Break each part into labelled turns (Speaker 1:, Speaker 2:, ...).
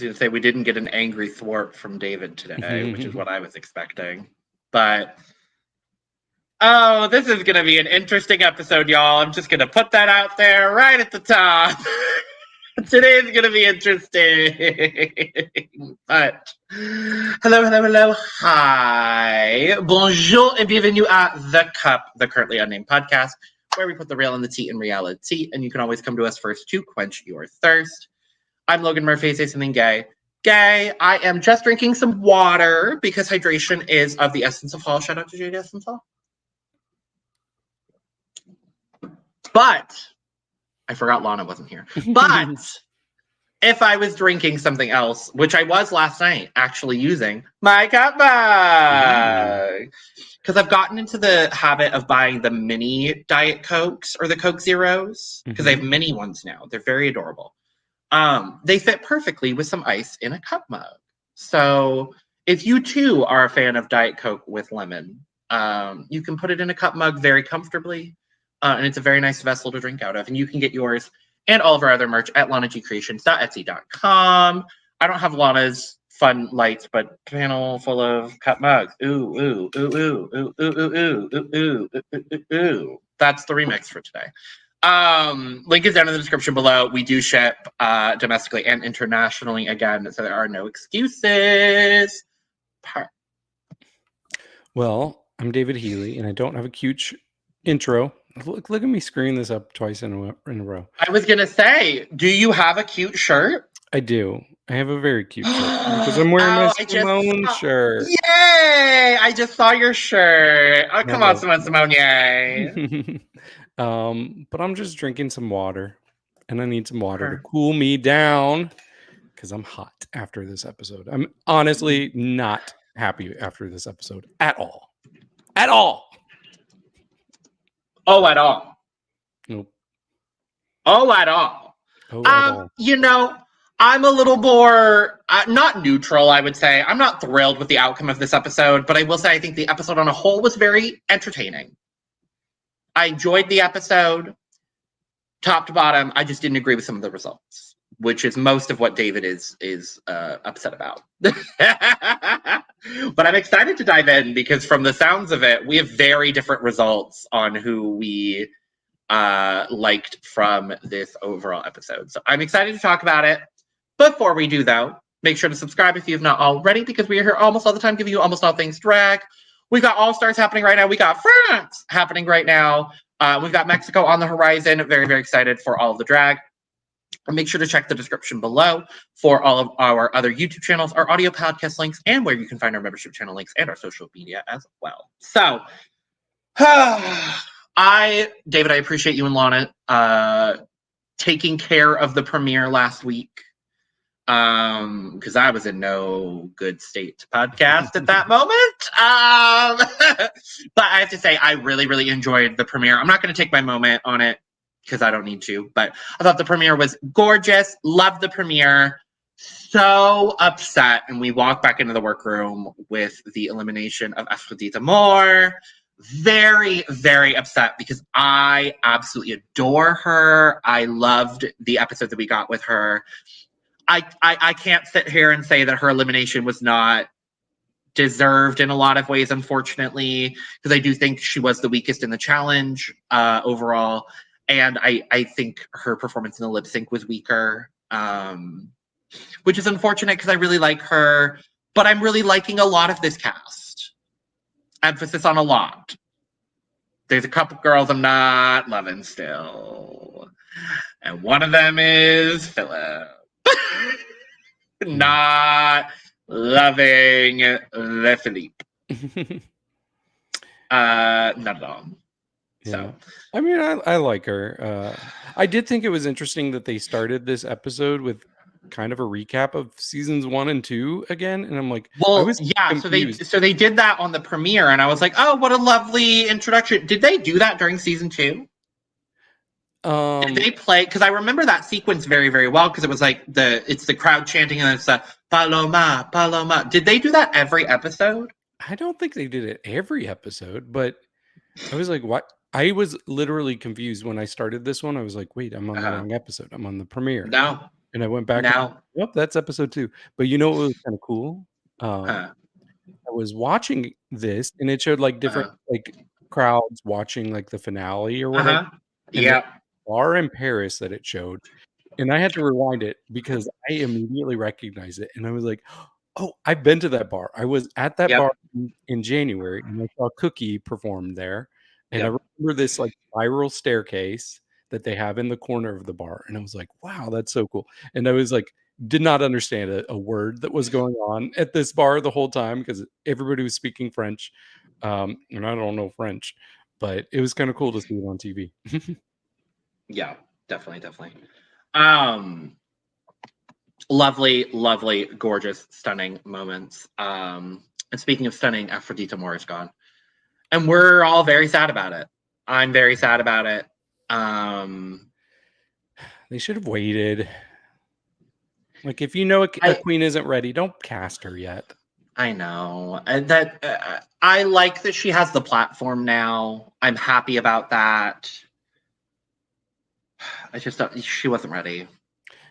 Speaker 1: going to say we didn't get an angry thwart from David today, which is what I was expecting. But, oh, this is going to be an interesting episode, y'all. I'm just going to put that out there right at the top. Today's going to be interesting. But, hello. Hi. Bonjour et bienvenue à The Cup, the Currently Unnamed Podcast, where we put the real in the tea in reality, and you can always come to us first to quench your thirst. I'm Logan Murphy, say something gay. Gay, I am just drinking some water because hydration is of the essence of Hall. Shout out to Jade Essence Hall. But, I forgot Lana wasn't here. But, if I was drinking something else, which I was last night, actually using my cup mug. Because I've gotten into the habit of buying the mini Diet Cokes or the Coke Zeros. Because I have mini ones now. They're very adorable. They fit perfectly with some ice in a cup mug. So if you too are a fan of Diet Coke with lemon, you can put it in a cup mug very comfortably. And it's a very nice vessel to drink out of. And you can get yours and all of our other merch at lanagcreations.etsy.com. I don't have Lana's fun lights, but panel full of cup mugs. Ooh. That's the remix for today. Link is down in the description below. We do ship domestically and internationally again, so there are no excuses.
Speaker 2: Well, I'm David Healy, and I don't have a cute intro. Look at me screwing this up twice in a row.
Speaker 1: I was gonna say, do you have a cute shirt?
Speaker 2: I do. I have a very cute shirt because I'm wearing my Simone shirt.
Speaker 1: Yay! I just saw your shirt. Oh, come on, Simone, yay!
Speaker 2: But I'm just drinking some water, and I need some water to cool me down because I'm hot after this episode. I'm honestly not happy after this episode at all. At all.
Speaker 1: Oh, at all.
Speaker 2: Nope.
Speaker 1: Oh, at all. You know, I'm a little more, not neutral, I would say. I'm not thrilled with the outcome of this episode, but I will say I think the episode on a whole was very entertaining. I enjoyed the episode, top to bottom. I just didn't agree with some of the results, which is most of what David is upset about. But I'm excited to dive in because from the sounds of it, we have very different results on who we liked from this overall episode. So I'm excited to talk about it. Before we do, though, make sure to subscribe if you have not already, because we are here almost all the time giving you almost all things drag. We got All Stars happening right now. We got France happening right now. We've got Mexico on the horizon. Very, very excited for all of the drag. And make sure to check the description below for all of our other YouTube channels, our audio podcast links, and where you can find our membership channel links and our social media as well. So, David, I appreciate you and Lana taking care of the premiere last week. Because I was in no good state to podcast at that moment. But I have to say, I really, really enjoyed the premiere. I'm not going to take my moment on it because I don't need to, but I thought the premiere was gorgeous. Loved the premiere. So upset. And we walked back into the workroom with the elimination of Aphrodite Moore. Very, very upset because I absolutely adore her. I loved the episode that we got with her. I can't sit here and say that her elimination was not deserved in a lot of ways, unfortunately, because I do think she was the weakest in the challenge overall. And I think her performance in the lip sync was weaker, which is unfortunate because I really like her. But I'm really liking a lot of this cast. Emphasis on a lot. There's a couple girls I'm not loving still. And one of them is Filip. Not loving the Filip. Not at all.
Speaker 2: Yeah.
Speaker 1: So,
Speaker 2: I mean, I like her. I did think it was interesting that they started this episode with kind of a recap of seasons 1 and 2 again, and I'm like,
Speaker 1: well, yeah. So they did that on the premiere, and I was like, oh, what a lovely introduction. Did they do that during season 2? Did they play? Because I remember that sequence very, very well. Because it was like it's the crowd chanting, and it's Paloma, Paloma. Did they do that every episode?
Speaker 2: I don't think they did it every episode, but I was like, what? I was literally confused when I started this one. I was like, wait, I'm on the wrong episode. I'm on the premiere.
Speaker 1: No.
Speaker 2: And I went back.
Speaker 1: Now,
Speaker 2: Yep, that's episode 2. But you know what was kind of cool? I was watching this, and it showed like different like crowds watching like the finale or whatever. And the bar in Paris that it showed, and I had to rewind it because I immediately recognized it, and I was like, "Oh, I've been to that bar." I was at that bar in January, and I saw Cookie perform there, and I remember this like spiral staircase that they have in the corner of the bar, and I was like, "Wow, that's so cool." And I was like, did not understand a word that was going on at this bar the whole time because everybody was speaking French, and I don't know French, but it was kind of cool to see it on TV.
Speaker 1: Yeah, definitely. Lovely, gorgeous, stunning moments. And speaking of stunning, Aphrodite Moore is gone. And we're all very sad about it. I'm very sad about it.
Speaker 2: They should have waited. Like, if you know a queen isn't ready, don't cast her yet.
Speaker 1: I know. That I like that she has the platform now. I'm happy about that. I just don't, she wasn't ready.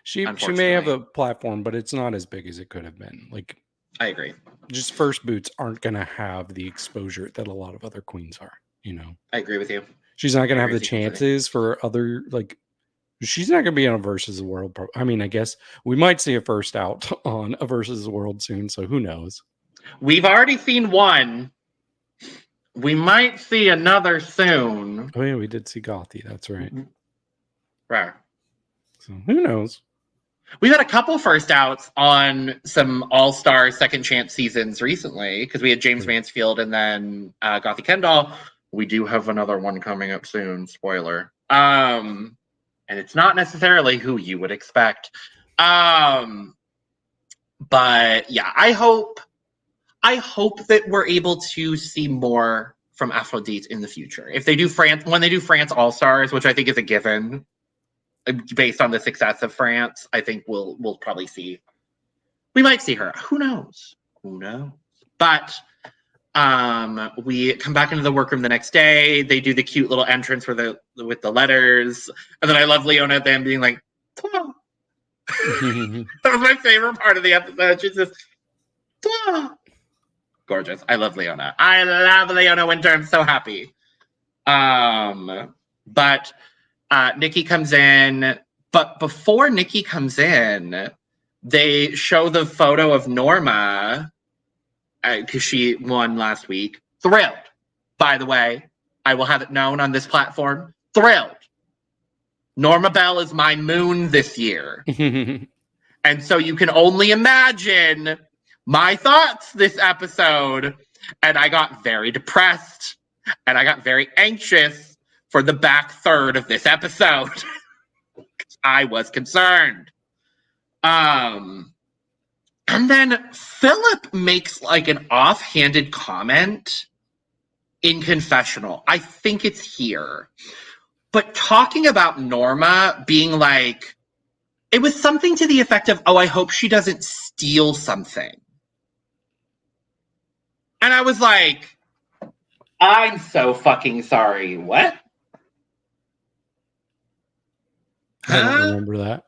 Speaker 2: She may have a platform, but it's not as big as it could have been. Like,
Speaker 1: I agree.
Speaker 2: Just first boots aren't going to have the exposure that a lot of other queens are, you know.
Speaker 1: I agree with you.
Speaker 2: She's not going to have the chances for other, like, she's not going to be on a Versus the World. I mean, I guess we might see a first out on a Versus the World soon, so who knows?
Speaker 1: We've already seen one. We might see another soon.
Speaker 2: Oh, yeah, we did see Gothi. That's right.
Speaker 1: Right.
Speaker 2: So who knows?
Speaker 1: We've had a couple first outs on some all-star second chance seasons recently because we had James Mansfield and then Gothi Kendall. We do have another one coming up soon. Spoiler. And it's not necessarily who you would expect. But yeah, I hope that we're able to see more from Aphrodite in the future. If they do when they do France All-Stars, which I think is a given, based on the success of France, I think we'll probably see. We might see her. Who knows? But we come back into the workroom the next day. They do the cute little entrance with the letters, and then I love Leona at them being like, "Twah." That was my favorite part of the episode. She's just, "Twah." Gorgeous. I love Leona. Winter. I'm so happy. But Nikki comes in, but before Nikki comes in, they show the photo of Norma because she won last week. Thrilled, by the way. I will have it known on this platform. Thrilled. Norma Bell is my moon this year. And so you can only imagine my thoughts this episode. And I got very depressed and I got very anxious for the back third of this episode. I was concerned. And then Filip makes like an offhanded comment in confessional. I think it's here. But talking about Norma being like, it was something to the effect of, oh, I hope she doesn't steal something. And I was like, I'm so fucking sorry. What?
Speaker 2: I don't remember that.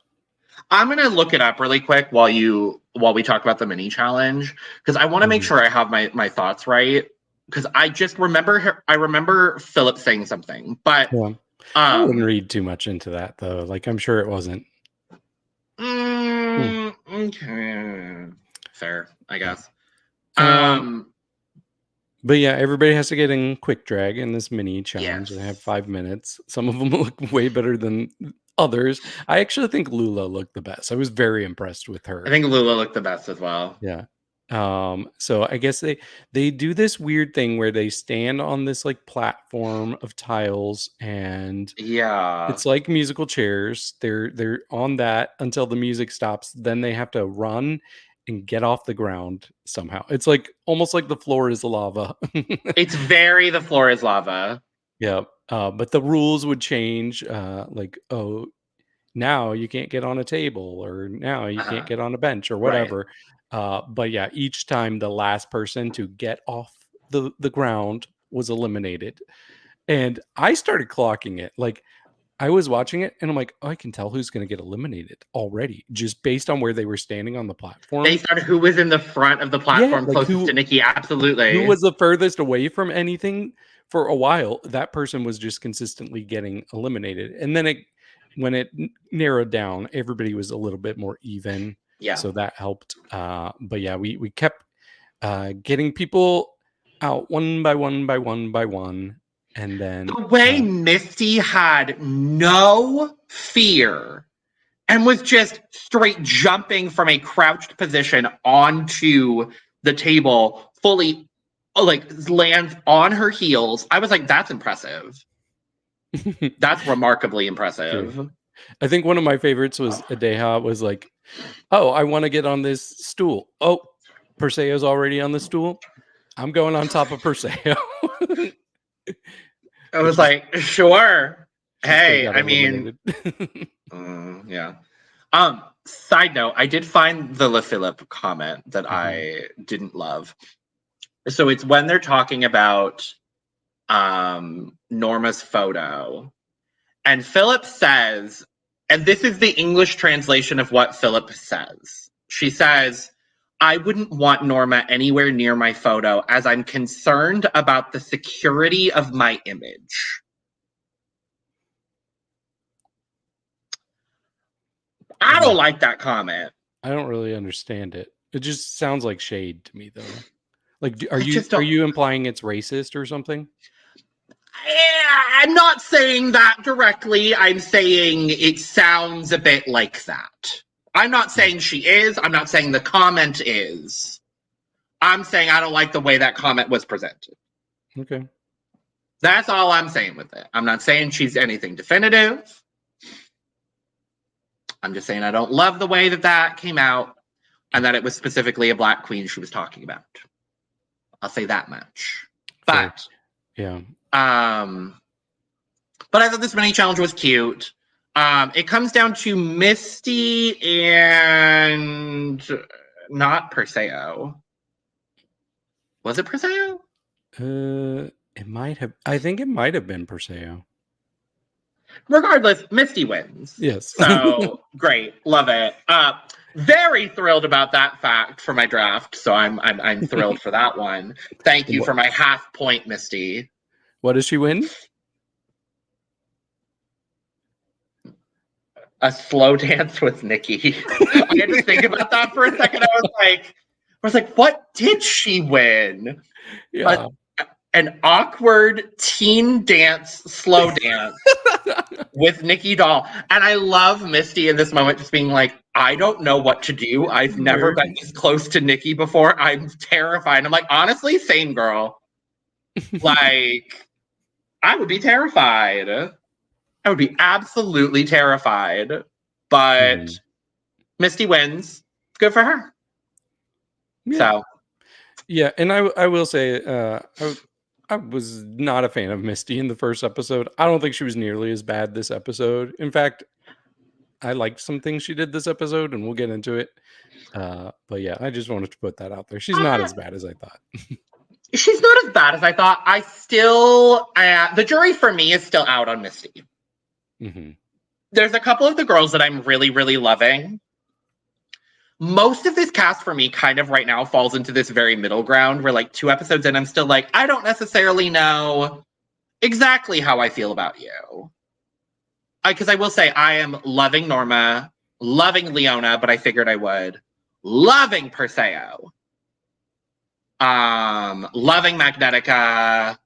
Speaker 1: I'm gonna look it up really quick while we talk about the mini challenge because I want to make sure I have my thoughts right. Because I just remember Filip saying something, but
Speaker 2: I wouldn't read too much into that though. Like I'm sure it wasn't.
Speaker 1: Okay, fair, I guess.
Speaker 2: But yeah, everybody has to get in quick drag in this mini challenge. Yes. They have 5 minutes. Some of them look way better than others. I actually think Lula looked the best. I was very impressed with her.
Speaker 1: I think Lula looked the best as well.
Speaker 2: Yeah. So I guess they do this weird thing where they stand on this like platform of tiles and it's like musical chairs. They're on that until the music stops. Then they have to run and get off the ground somehow. It's like almost like the floor is lava.
Speaker 1: It's very the floor is lava.
Speaker 2: Yeah. But the rules would change. Like, oh, now you can't get on a table or now you can't get on a bench or whatever. Right. But yeah, each time the last person to get off the ground was eliminated. And I started clocking it. Like I was watching it and I'm like, oh, I can tell who's going to get eliminated already, just based on where they were standing on the platform.
Speaker 1: Based on who was in the front of the platform closest to Nikki, absolutely.
Speaker 2: Who was the furthest away from anything for a while, that person was just consistently getting eliminated. And then when it narrowed down, everybody was a little bit more even.
Speaker 1: Yeah.
Speaker 2: So that helped. But yeah, we kept getting people out one by one by one by one. And then
Speaker 1: the way Misty had no fear and was just straight jumping from a crouched position onto the table, fully like lands on her heels. I was like, that's impressive. That's remarkably impressive.
Speaker 2: True. I think one of my favorites was Edeha was like, oh, I want to get on this stool. Oh, Perseo's already on the stool. I'm going on top of Perseo.
Speaker 1: I was like, sure. Hey, I mean, yeah. Side note, I did find the Filip comment that I didn't love. So it's when they're talking about Norma's photo. And Filip says, and this is the English translation of what Filip says. She says, I wouldn't want Norma anywhere near my photo as I'm concerned about the security of my image. I don't like that comment.
Speaker 2: I don't really understand it. It just sounds like shade to me, though. Like, are you implying it's racist or something?
Speaker 1: I'm not saying that directly. I'm saying it sounds a bit like that. I'm not saying she is. I'm not saying the comment is. I'm saying I don't like the way that comment was presented.
Speaker 2: Okay.
Speaker 1: That's all I'm saying with it. I'm not saying she's anything definitive. I'm just saying I don't love the way that came out and that it was specifically a Black queen she was talking about. I'll say that much. But
Speaker 2: yeah.
Speaker 1: But I thought this mini challenge was cute. It comes down to Misty and not Perseo. Was it Perseo?
Speaker 2: It might have. I think it might have been Perseo.
Speaker 1: Regardless, Misty wins.
Speaker 2: Yes.
Speaker 1: So great, love it. Very thrilled about that fact for my draft. So I'm thrilled for that one. Thank you for my half point, Misty.
Speaker 2: What does she win?
Speaker 1: A slow dance with Nikki. I had to think about that for a second. I was like, what did she win?
Speaker 2: Yeah.
Speaker 1: An awkward teen dance, slow dance with Nikki Doll. And I love Misty in this moment just being like, I don't know what to do. I've never been this close to Nikki before. I'm terrified. I'm like, honestly, same girl. Like, I would be terrified. I would be absolutely terrified. But Misty wins. Good for her.
Speaker 2: Yeah.
Speaker 1: So.
Speaker 2: Yeah, and I will say, I was not a fan of Misty in the first episode. I don't think she was nearly as bad this episode. In fact, I liked some things she did this episode, and we'll get into it. But yeah, I just wanted to put that out there. She's not as bad as I thought.
Speaker 1: She's not as bad as I thought. I still, the jury for me is still out on Misty.
Speaker 2: Mm-hmm.
Speaker 1: There's a couple of the girls that I'm really, really loving. Most of this cast for me kind of right now falls into this very middle ground where like 2 episodes in, I'm still like, I don't necessarily know exactly how I feel about you. Because I will say I am loving Norma, loving Leona, but I figured I would. Loving Perseo. Loving Magnetica.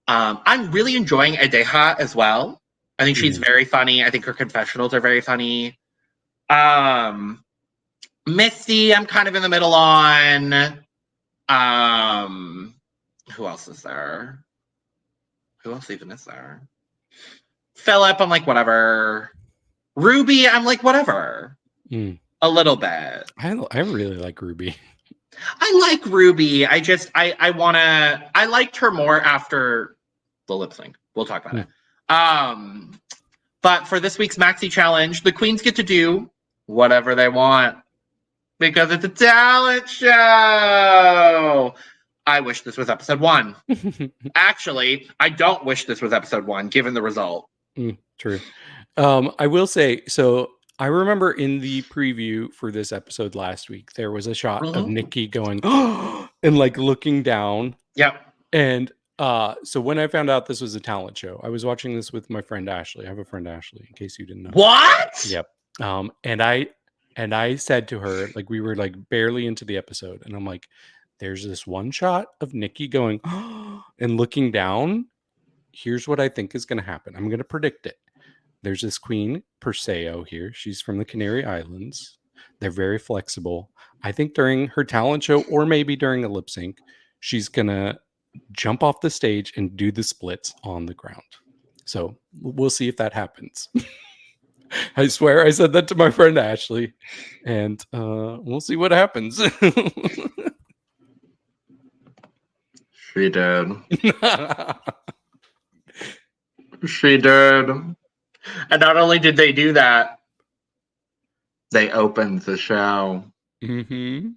Speaker 1: I'm really enjoying Edeha as well. I think she's very funny. I think her confessionals are very funny. Misty, I'm kind of in the middle on. Who else is there? Who else even is there? Filip, I'm like, whatever. Ruby, I'm like, whatever. A little bit.
Speaker 2: I really like Ruby.
Speaker 1: I like Ruby. I liked her more after the lip sync. We'll talk about it. But for this week's Maxi Challenge, the queens get to do whatever they want because it's a talent show. I wish this was episode 1. Actually, I don't wish this was episode 1, given the result.
Speaker 2: True. I will say, so I remember in the preview for this episode last week, there was a shot of Nikki going and like looking down.
Speaker 1: Yep.
Speaker 2: And so when I found out this was a talent show, I was watching this with my friend Ashley. I have a friend Ashley, in case you didn't know.
Speaker 1: What?
Speaker 2: Yep. And I said to her, like, we were like barely into the episode, and I'm like, there's this one shot of Nikki going and looking down. Here's what I think is going to happen. I'm going to predict it. There's this queen, Perseo, here. She's from the Canary Islands. They're very flexible. I think during her talent show, or maybe during a lip sync, she's going to jump off the stage and do the splits on the ground. So we'll see if that happens. I swear I said that to my friend Ashley, and we'll see what happens.
Speaker 1: She did. She did. And not only did they do that, they opened the show.
Speaker 2: Mm-hmm.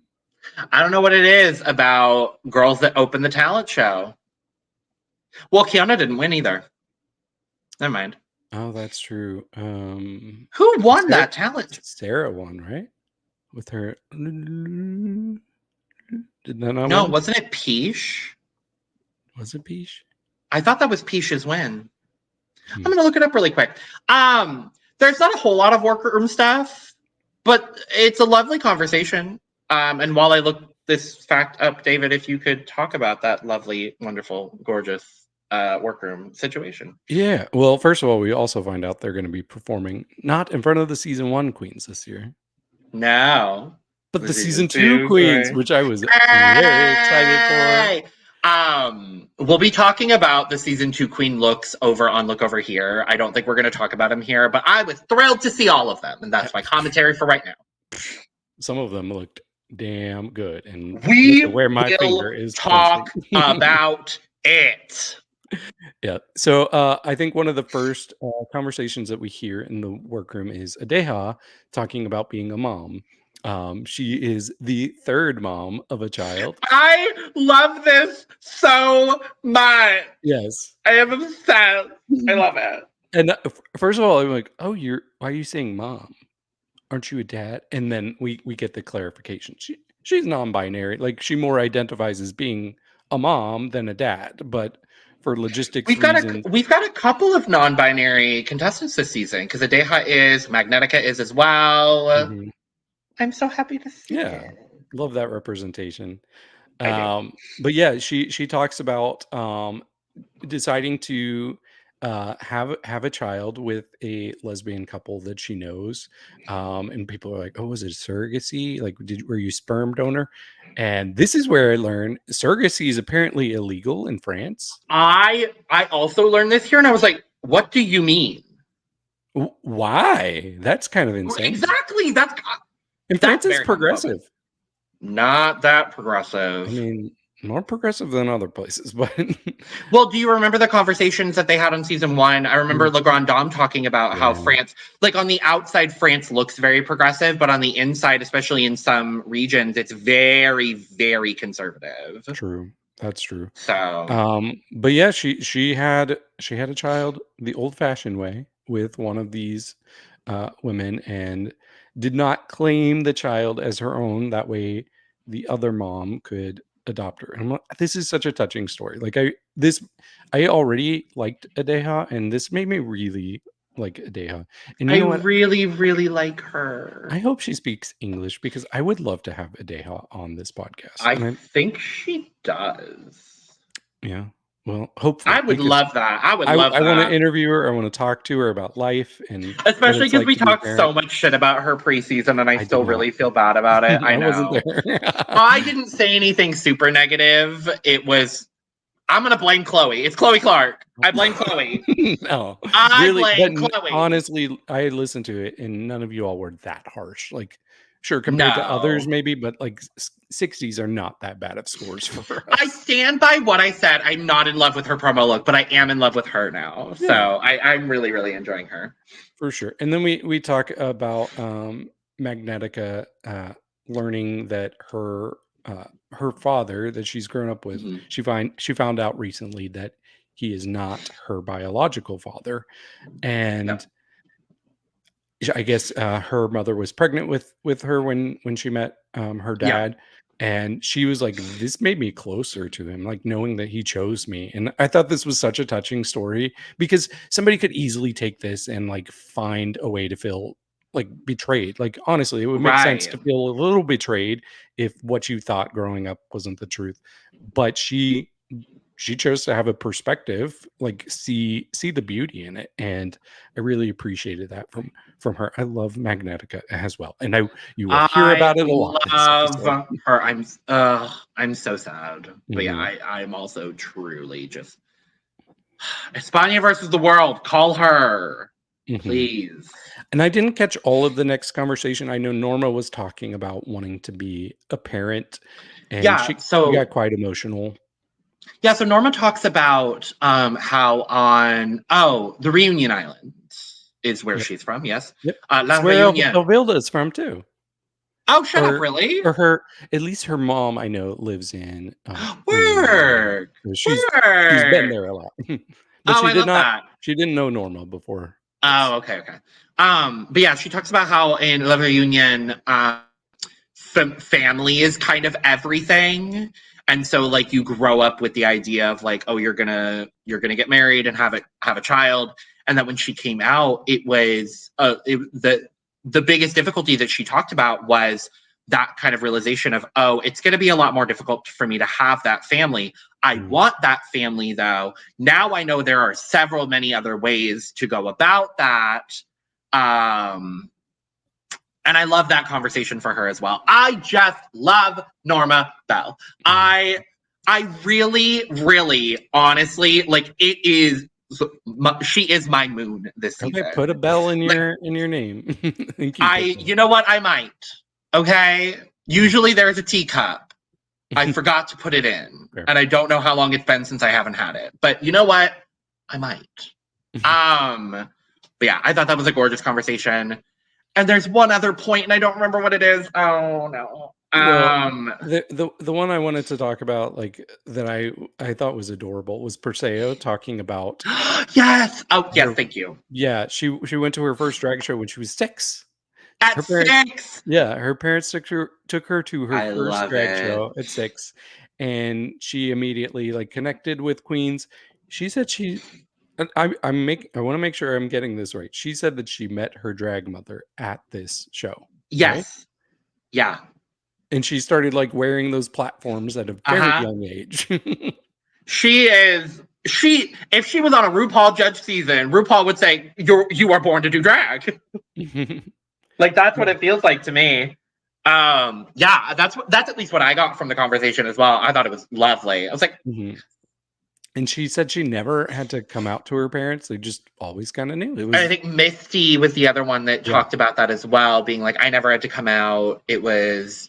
Speaker 1: I don't know what it is about girls that open the talent show. Well, Kiana didn't win either. Never mind.
Speaker 2: Oh, that's true.
Speaker 1: Who won that talent?
Speaker 2: Sarah won, right? With her. Did that not
Speaker 1: No,
Speaker 2: win?
Speaker 1: wasn't it Peach?
Speaker 2: Was it Peach?
Speaker 1: I thought that was Peach's win. I'm going to look it up really quick. There's not a whole lot of workroom stuff, but it's a lovely conversation. And while I look this fact up, David, if you could talk about that lovely, wonderful, gorgeous workroom situation.
Speaker 2: Yeah. Well, first of all, we also find out they're going to be performing not in front of the season 1 queens this year.
Speaker 1: No.
Speaker 2: But the season 2 queens, which I was very excited for.
Speaker 1: We'll be talking about the season 2 queen looks over on Look Over Here. I don't think we're going to talk about them here, but I was thrilled to see all of them, and that's my commentary for right now.
Speaker 2: Some of them looked damn good, and
Speaker 1: we
Speaker 2: where my
Speaker 1: will
Speaker 2: finger is
Speaker 1: talk about it.
Speaker 2: Yeah. So I think one of the first conversations that we hear in the workroom is Edeha talking about being a mom. She is the third mom of a child.
Speaker 1: I love this so much.
Speaker 2: Yes.
Speaker 1: I am obsessed. I love it.
Speaker 2: And first of all, I'm like, oh, why are you saying mom? Aren't you a dad? And then we get the clarification. She's non-binary. Like, she more identifies as being a mom than a dad, but for logistics reasons.
Speaker 1: We've got a couple of non-binary contestants this season, because Edeha is, Magnetica is as well. Mm-hmm. I'm so happy to see it.
Speaker 2: Love that representation. But yeah, she talks about deciding to have a child with a lesbian couple that she knows, and people are like, oh, was it surrogacy? Like, were you sperm donor? And this is where I learned surrogacy is apparently illegal in France.
Speaker 1: I also learned this here, and I was like, what do you mean?
Speaker 2: Why? That's kind of insane.
Speaker 1: Exactly.
Speaker 2: In France, it's progressive.
Speaker 1: Not that progressive.
Speaker 2: I mean, more progressive than other places, but
Speaker 1: well, do you remember the conversations that they had on season 1? I remember Le Grand Dame talking about how France, like, on the outside, France looks very progressive, but on the inside, especially in some regions, it's very, very conservative.
Speaker 2: True. That's true.
Speaker 1: So,
Speaker 2: but yeah, she had a child the old-fashioned way with one of these women, and did not claim the child as her own. That way, the other mom could adopt her. And I'm like, this is such a touching story. Like, I already liked Edeha, and this made me really like Edeha. And
Speaker 1: I really, really like her.
Speaker 2: I hope she speaks English, because I would love to have Edeha on this podcast.
Speaker 1: I think she does.
Speaker 2: Yeah. Well, hopefully.
Speaker 1: I would love that. I want
Speaker 2: to interview her. I want to talk to her about life, and
Speaker 1: especially because we talked so much shit about her preseason, and I still really feel bad about it. I know.
Speaker 2: Wasn't there.
Speaker 1: I didn't say anything super negative. It was, I'm gonna blame Chloe. It's Chloe Clark. I blame Chloe.
Speaker 2: No,
Speaker 1: I blame Chloe.
Speaker 2: Honestly, I listened to it, and none of you all were that harsh. Like, sure, compared to others, maybe, but like 60s are not that bad of scores for us.
Speaker 1: I stand by what I said. I'm not in love with her promo look, but I am in love with her now. Yeah. So I'm really, really enjoying her.
Speaker 2: For sure. And then we talk about Magnetica learning that her father that she's grown up with, she found out recently that he is not her biological father. And I guess her mother was pregnant with her when she met her dad. And she was like, this made me closer to him, like knowing that he chose me. And I thought this was such a touching story because somebody could easily take this and like find a way to feel like betrayed. Like, honestly, it would make sense to feel a little betrayed if what you thought growing up wasn't the truth. But she chose to have a perspective, like see the beauty in it. And I really appreciated that from her. I love Magnetica as well. And you will hear about it a lot this episode.
Speaker 1: Love her. I'm so sad. But yeah, I'm also truly just España versus the world. Call her. Please.
Speaker 2: And I didn't catch all of the next conversation. I know Norma was talking about wanting to be a parent, and she got quite emotional.
Speaker 1: Yeah, so Norma talks about how on the Reunion Island is where she's from. Yes,
Speaker 2: that's where Vilda is from too.
Speaker 1: Oh, shut up! Really?
Speaker 2: Or at least her mom, I know, lives in
Speaker 1: Werk.
Speaker 2: She's been there a lot. But
Speaker 1: I love that.
Speaker 2: She didn't know Norma before.
Speaker 1: Oh, okay. But yeah, she talks about how in La Reunion, family is kind of everything. And so like you grow up with the idea of like, oh, you're gonna get married and have a child. And that when she came out, it was the biggest difficulty that she talked about was that kind of realization of, oh, it's going to be a lot more difficult for me to have that family. I want that family though. Now I know there are many other ways to go about that. And I love that conversation for her as well. I just love Norma Bell. I really, really, honestly, like she is my moon this season.
Speaker 2: Okay, put a bell in your name.
Speaker 1: You know what? I might. Okay. Usually there's a teacup. I forgot to put it in. Fair. And I don't know how long it's been since I haven't had it. But you know what? I might. But yeah, I thought that was a gorgeous conversation. And there's one other point, and I don't remember what it is. Oh no.
Speaker 2: The one I wanted to talk about, like that I thought was adorable, was Perseo talking about.
Speaker 1: Yes. Oh yes, thank you.
Speaker 2: Yeah, she went to her first drag show when she was 6.
Speaker 1: At 6.
Speaker 2: Yeah, her parents took her to her first drag show at 6, and she immediately like connected with queens. She said I want to make sure I'm getting this right. She said that she met her drag mother at this show.
Speaker 1: Yes.
Speaker 2: Right?
Speaker 1: Yeah.
Speaker 2: And she started like wearing those platforms at a very young age.
Speaker 1: If she was on a RuPaul judge season, RuPaul would say, you are born to do drag. Like that's what it feels like to me. Yeah, that's at least what I got from the conversation as well. I thought it was lovely. I was like,
Speaker 2: And she said she never had to come out to her parents. They just always kind of knew.
Speaker 1: I think Misty was the other one that talked about that as well, being like, I never had to come out. It was,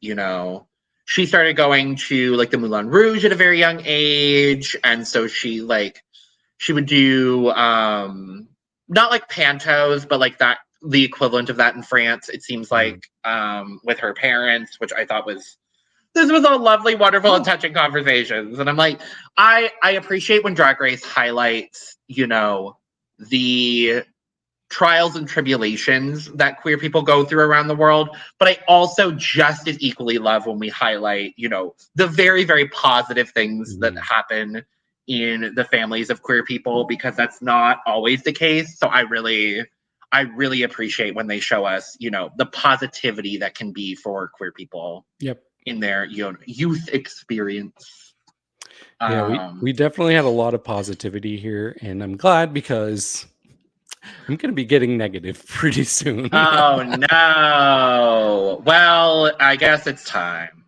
Speaker 1: she started going to like the Moulin Rouge at a very young age. And so she would do, not like pantos, but like that, the equivalent of that in France, it seems like, with her parents, which I thought this was a lovely, wonderful, and touching conversations. And I'm like, I appreciate when Drag Race highlights, the trials and tribulations that queer people go through around the world. But I also just as equally love when we highlight, the very, very positive things that happen in the families of queer people, because that's not always the case. So I really appreciate when they show us, the positivity that can be for queer people.
Speaker 2: Yep.
Speaker 1: In their youth experience.
Speaker 2: Yeah, we definitely had a lot of positivity here, and I'm glad because I'm going to be getting negative pretty soon.
Speaker 1: Oh no. Well, I guess it's time.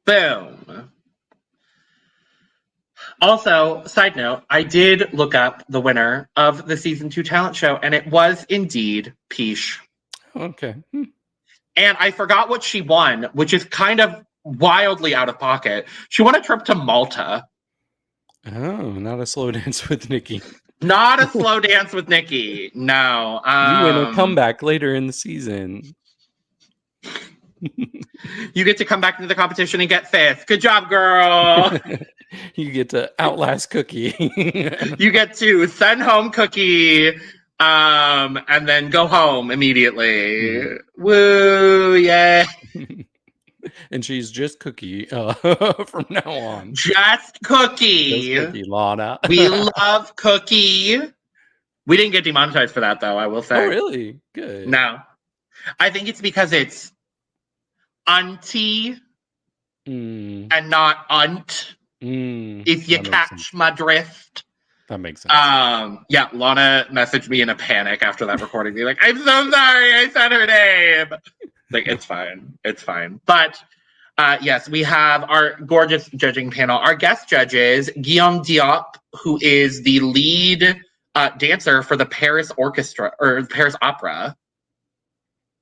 Speaker 1: Boom. Also, side note, I did look up the winner of the season 2 talent show, and it was indeed Peach.
Speaker 2: Okay.
Speaker 1: And I forgot what she won, which is kind of wildly out of pocket. She won a trip to Malta.
Speaker 2: Oh, not a slow dance with Nikki.
Speaker 1: Not a slow dance with Nikki. No.
Speaker 2: You win a comeback later in the season.
Speaker 1: You get to come back into the competition and get fifth. Good job, girl.
Speaker 2: You get to outlast Cookie.
Speaker 1: You get to send home Cookie, and then go home immediately. Woo, yeah.
Speaker 2: And she's just Cookie from now on.
Speaker 1: Just Cookie.
Speaker 2: Just Cookie, Lana.
Speaker 1: We love Cookie. We didn't get demonetized for that, though, I will say.
Speaker 2: Oh, really? Good.
Speaker 1: No. I think it's because it's auntie and not aunt. If you catch my drift.
Speaker 2: That makes sense.
Speaker 1: Yeah, Lana messaged me in a panic after that recording, being like, I'm so sorry, I said her name. Like, it's fine. It's fine. But yes, we have our gorgeous judging panel. Our guest judges, Guillaume Diop, who is the lead dancer for the Paris Orchestra or Paris Opera.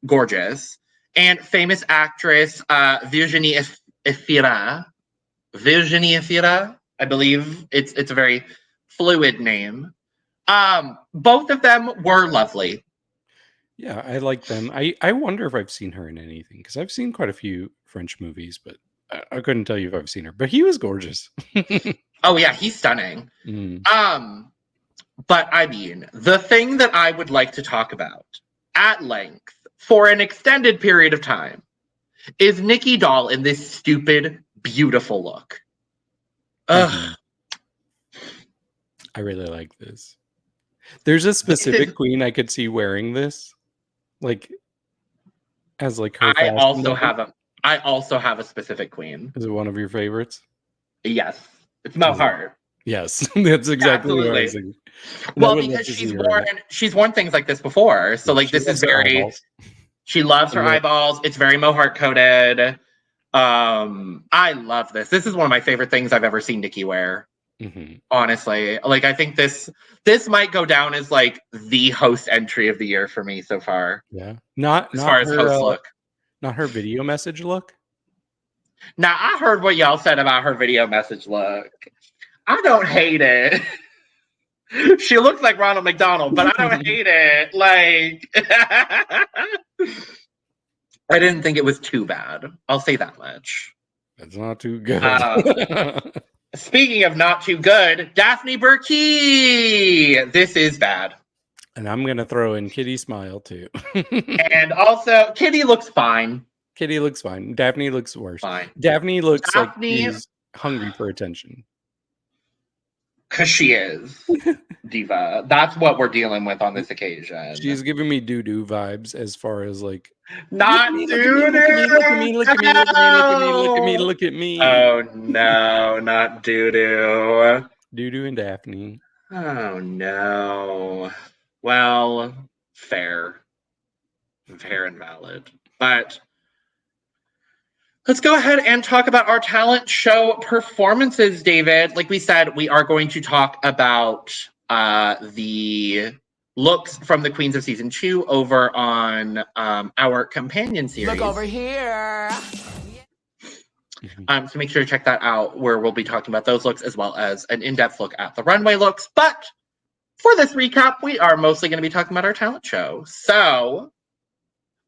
Speaker 1: Gorgeous. And famous actress Virginie Efira. Virginie Efira, I believe. It's a very fluid name. Both of them were lovely.
Speaker 2: Yeah, I like them. I wonder if I've seen her in anything, because I've seen quite a few French movies, but I couldn't tell you if I've seen her. But he was gorgeous.
Speaker 1: Oh yeah, he's stunning. But I mean, the thing that I would like to talk about at length for an extended period of time is Nikki Doll in this stupid, beautiful look. Ugh.
Speaker 2: I really like this. There's a specific queen I could see wearing this, like as like her.
Speaker 1: I also have a specific queen.
Speaker 2: Is it one of your favorites?
Speaker 1: Yes, it's Mo Hart.
Speaker 2: Yes, that's exactly what I was thinking.
Speaker 1: Well, because she's worn things like this before, so like this is very. Eyeballs. She loves her eyeballs. It's very Mo Hart coded. I love this. This is one of my favorite things I've ever seen Nikki wear. Honestly, like I think this might go down as like the host entry of the year for me so far.
Speaker 2: Yeah, not
Speaker 1: as far as host look,
Speaker 2: not her video message look.
Speaker 1: Now I heard what y'all said about her video message look. I don't hate it. She looks like Ronald McDonald, but I don't hate it. Like I didn't think it was too bad. I'll say that much.
Speaker 2: It's not too good.
Speaker 1: Speaking of not too good, Daphne Burkey. This is bad.
Speaker 2: And I'm going to throw in Kitty Smile, too.
Speaker 1: And also, Kitty looks fine.
Speaker 2: Kitty looks fine. Daphne looks worse.
Speaker 1: Fine.
Speaker 2: Daphne looks like she's hungry for attention.
Speaker 1: Because she is. Diva. That's what we're dealing with on this occasion.
Speaker 2: She's giving me doo-doo vibes as far as like...
Speaker 1: Not doo-doo!
Speaker 2: Look at me, look at me, look at me, look at me, look at me, look at me.
Speaker 1: Oh no, not doo-doo.
Speaker 2: Doo-doo and Daphne.
Speaker 1: Oh no. Well, fair. Fair and valid. But let's go ahead and talk about our talent show performances, David. Like we said, we are going to talk about the looks from the Queens of Season 2 over on our companion series.
Speaker 3: Look over here.
Speaker 1: So make sure to check that out, where we'll be talking about those looks as well as an in-depth look at the runway looks. But for this recap, we are mostly going to be talking about our talent show. So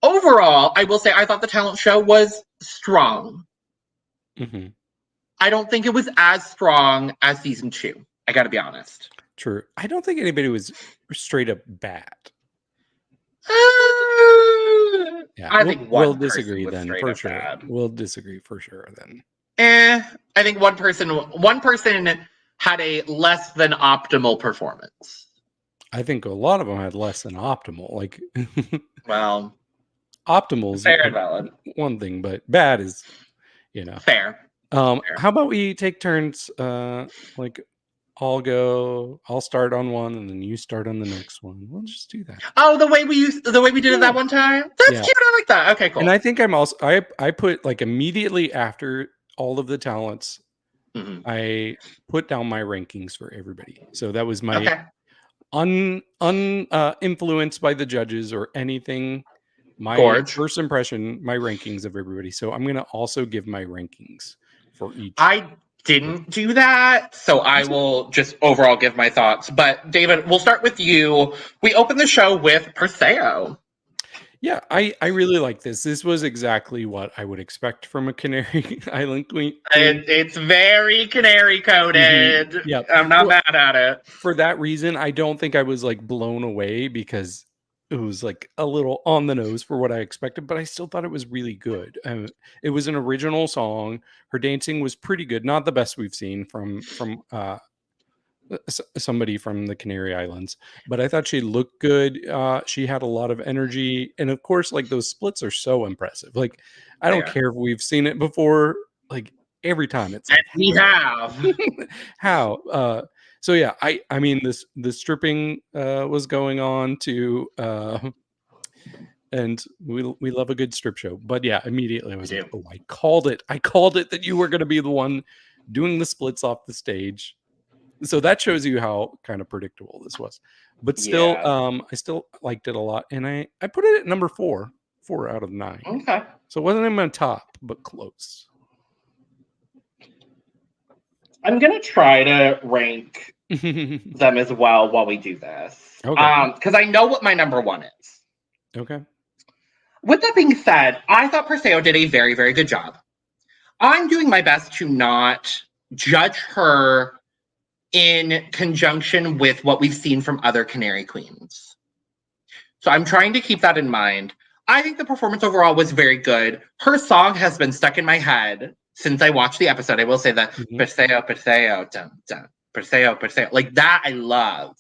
Speaker 1: overall, I will say I thought the talent show was strong. I don't think it was as strong as Season 2. I got to be honest.
Speaker 2: True. I don't think anybody was straight up bad. Yeah,
Speaker 1: I think
Speaker 2: we'll disagree then for sure. Bad. We'll disagree for sure then.
Speaker 1: I think one person had a less than optimal performance.
Speaker 2: I think a lot of them had less than optimal. Like,
Speaker 1: well,
Speaker 2: optimal's
Speaker 1: fair and valid.
Speaker 2: One thing, but bad is,
Speaker 1: fair.
Speaker 2: How about we take turns? Like, I'll start on one, and then you start on the next one. We'll just do that.
Speaker 1: Oh, the way we did it that one time. That's cute. I like that. Okay, cool.
Speaker 2: And I think I put like immediately after all of the talents, I put down my rankings for everybody. So that was my influenced by the judges or anything. My first impression, my rankings of everybody. So I'm gonna also give my rankings for each.
Speaker 1: I didn't do that, so I will just overall give my thoughts. But David, we'll start with you. We opened the show with Perseo.
Speaker 2: Yeah, I really like this. This was exactly what I would expect from a Canary Island queen.
Speaker 1: It's very canary coded.
Speaker 2: Yeah,
Speaker 1: I'm not mad at it.
Speaker 2: For that reason, I don't think I was like blown away because it was like a little on the nose for what I expected, but I still thought it was really good. It was an original song. Her dancing was pretty good, not the best we've seen from somebody from the Canary Islands, but I thought she looked good. She had a lot of energy, and of course, like those splits are so impressive. Like I don't care if we've seen it before. Like every time it's like,
Speaker 1: we have
Speaker 2: how. So yeah, I mean the stripping was going on too, and we love a good strip show. But yeah, immediately I was like, oh, I called it. I called it that you were going to be the one doing the splits off the stage. So that shows you how kind of predictable this was. But still, I still liked it a lot. And I put it at number 4 out of 9.
Speaker 1: Okay.
Speaker 2: So it wasn't in my top, but close.
Speaker 1: I'm going to try to rank them as well while we do this.
Speaker 2: Okay.
Speaker 1: Because I know what my number 1 is.
Speaker 2: Okay.
Speaker 1: With that being said, I thought Perseo did a very, very good job. I'm doing my best to not judge her in conjunction with what we've seen from other Canary Queens. So I'm trying to keep that in mind. I think the performance overall was very good. Her song has been stuck in my head since I watched the episode. I will say that Perseo, Perseo, dun, dun, Perseo, Perseo. Like that I love.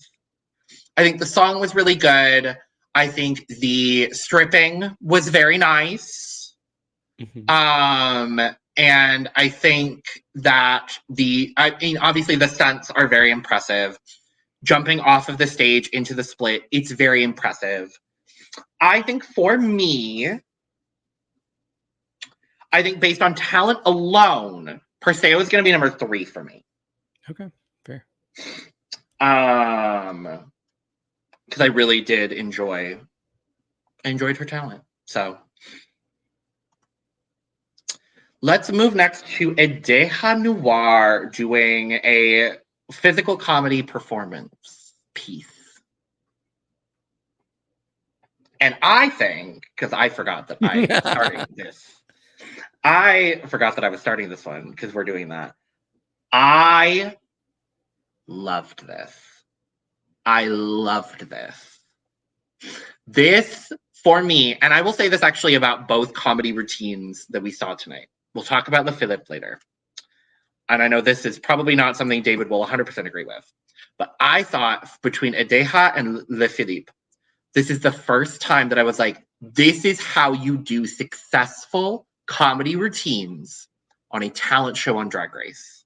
Speaker 1: I think the song was really good. I think the stripping was very nice. And I think that obviously the stunts are very impressive. Jumping off of the stage into the split, it's very impressive. I think for me, based on talent alone, Perseo is going to be number 3 for me.
Speaker 2: Okay, fair.
Speaker 1: Because I really did enjoyed her talent. So let's move next to Edeha Noire doing a physical comedy performance piece. And I think, because I forgot that I was starting this. I forgot that I was starting this one because we're doing that. I loved this. This, for me, and I will say this actually about both comedy routines that we saw tonight. We'll talk about the Filip later. And I know this is probably not something David will 100% agree with. But I thought between Edeha and Le Filip, this is the first time that I was like, this is how you do successful comedy routines on a talent show on Drag Race.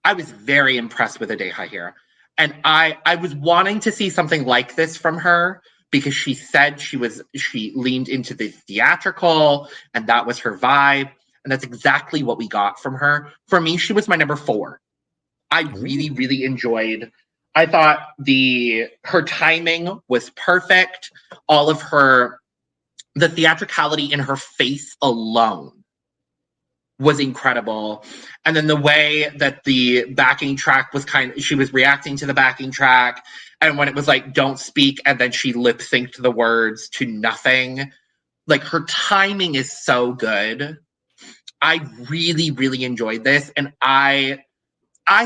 Speaker 1: I was very impressed with Edeha here. And I was wanting to see something like this from her because she said she leaned into the theatrical and that was her vibe. And that's exactly what we got from her. For me, she was my number 4. I really, really enjoyed. I thought her timing was perfect. All of the theatricality in her face alone was incredible. And then the way that the backing track was she was reacting to the backing track. And when it was like, don't speak, and then she lip synced the words to nothing. Like her timing is so good. I really, really enjoyed this. And I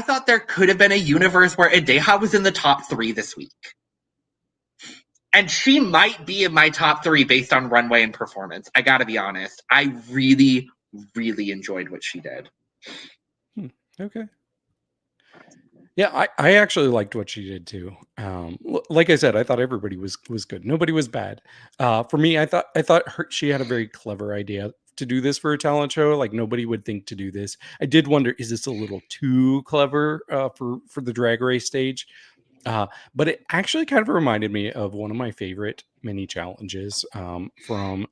Speaker 1: thought there could have been a universe where Edeha was in the top 3 this week. And she might be in my top 3 based on runway and performance. I gotta be honest. I really, really enjoyed what she did.
Speaker 2: Okay. Yeah, I actually liked what she did too. Like I said, I thought everybody was good. Nobody was bad. For me, I thought she had a very clever idea to do this for a talent show. Like nobody would think to do this. I did wonder, is this a little too clever for the Drag Race stage? But it actually kind of reminded me of one of my favorite mini challenges from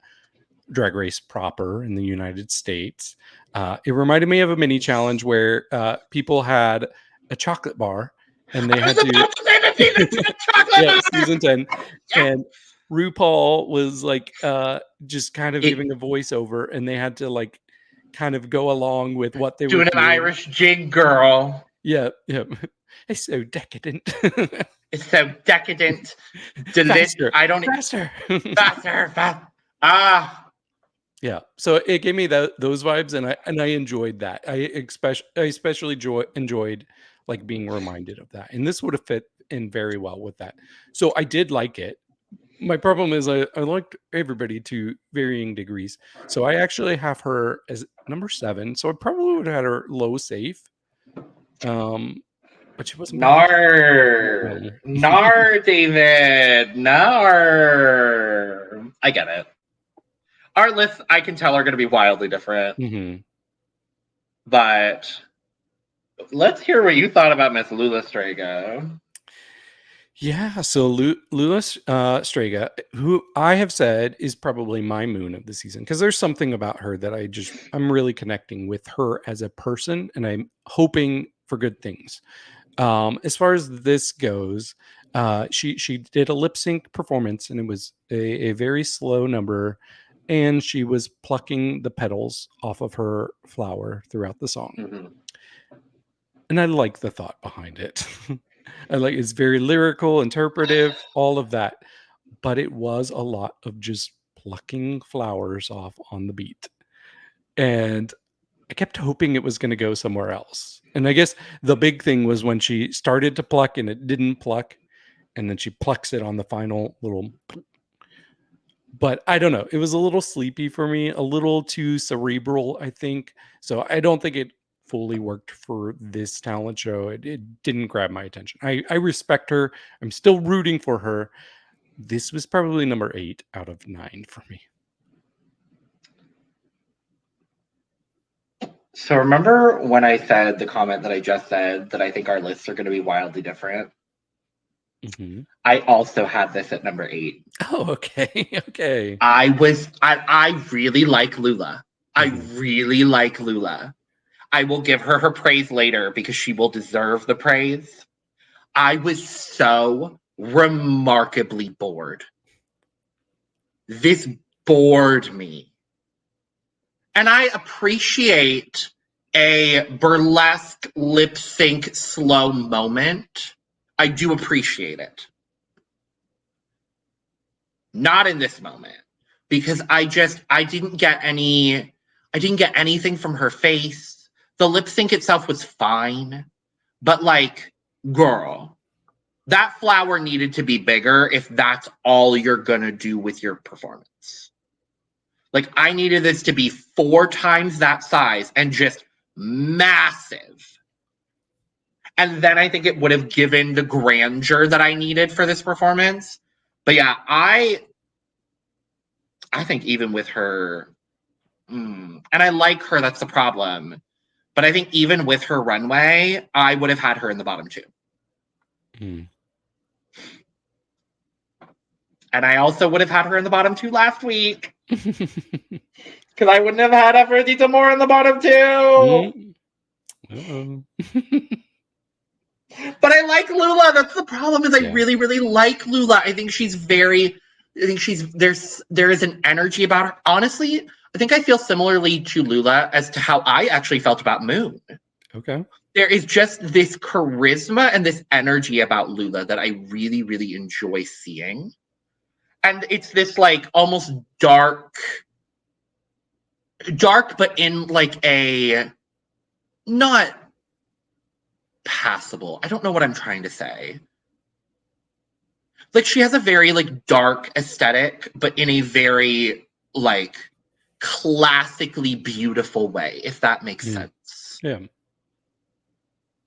Speaker 2: Drag Race proper in the United States. It reminded me of a mini challenge where people had a chocolate bar and they had to season 10 and RuPaul was like just kind of giving a voiceover and they had to like kind of go along with what they were doing.
Speaker 1: An Irish jig girl.
Speaker 2: Yeah. It's so decadent.
Speaker 1: It's so decadent. Delicious. I don't
Speaker 2: faster.
Speaker 1: faster.
Speaker 2: Yeah. So it gave me those vibes, and I enjoyed that. I especially enjoyed like being reminded of that, and this would have fit in very well with that. So I did like it. My problem is I liked everybody to varying degrees. So I actually have her as number 7. So I probably would have had her low safe. But she wasn't bad.
Speaker 1: Nar, David. Nar. I get it. Our lists, I can tell, are going to be wildly different.
Speaker 2: Mm-hmm.
Speaker 1: But let's hear what you thought about Miss Lula Strega.
Speaker 2: Yeah, so Lula Strega, who I have said is probably my moon of the season, because there's something about her that I'm really connecting with her as a person, and I'm hoping for good things. As far as this goes, she did a lip sync performance, and it was a very slow number, and she was plucking the petals off of her flower throughout the song.
Speaker 1: Mm-hmm.
Speaker 2: And I like the thought behind it. I like it's very lyrical, interpretive, all of that. But it was a lot of just plucking flowers off on the beat. And I kept hoping it was going to go somewhere else. And I guess the big thing was when she started to pluck and it didn't pluck. And then she plucks it on the final little. But I don't know. It was a little sleepy for me, a little too cerebral, I think. So I don't think it fully worked for this talent show. It didn't grab my attention. I respect her. I'm still rooting for her. This was probably number 8 out of 9 for me.
Speaker 1: So remember when I said the comment that I just said that I think our lists are going to be wildly different?
Speaker 2: Mm-hmm.
Speaker 1: I also had this at number 8.
Speaker 2: Oh, okay. Okay.
Speaker 1: I really like Lula. I really like Lula. I will give her praise later because she will deserve the praise. I was so remarkably bored. This bored me. And I appreciate a burlesque lip sync slow moment. I do appreciate it. Not in this moment. Because I didn't get anything from her face. The lip sync itself was fine. But like, girl, that flower needed to be bigger if that's all you're gonna do with your performance. Like, I needed this to be 4 times that size and just massive. And then I think it would have given the grandeur that I needed for this performance. But yeah, I think even with her, and I like her, that's the problem. But I think even with her runway, I would have had her in the bottom 2. And I also would have had her in the bottom 2 last week. Because I wouldn't have had Aphrodite more in the bottom 2. But I like Lula. That's the problem, is I really, really like Lula. I think there is an energy about her. Honestly, I think I feel similarly to Lula as to how I actually felt about Moon.
Speaker 2: Okay.
Speaker 1: There is just this charisma and this energy about Lula that I really, really enjoy seeing. And it's this like almost dark, but in like a not passable. I don't know what I'm trying to say. Like, she has a very like dark aesthetic, but in a very like classically beautiful way, if that makes sense.
Speaker 2: Yeah.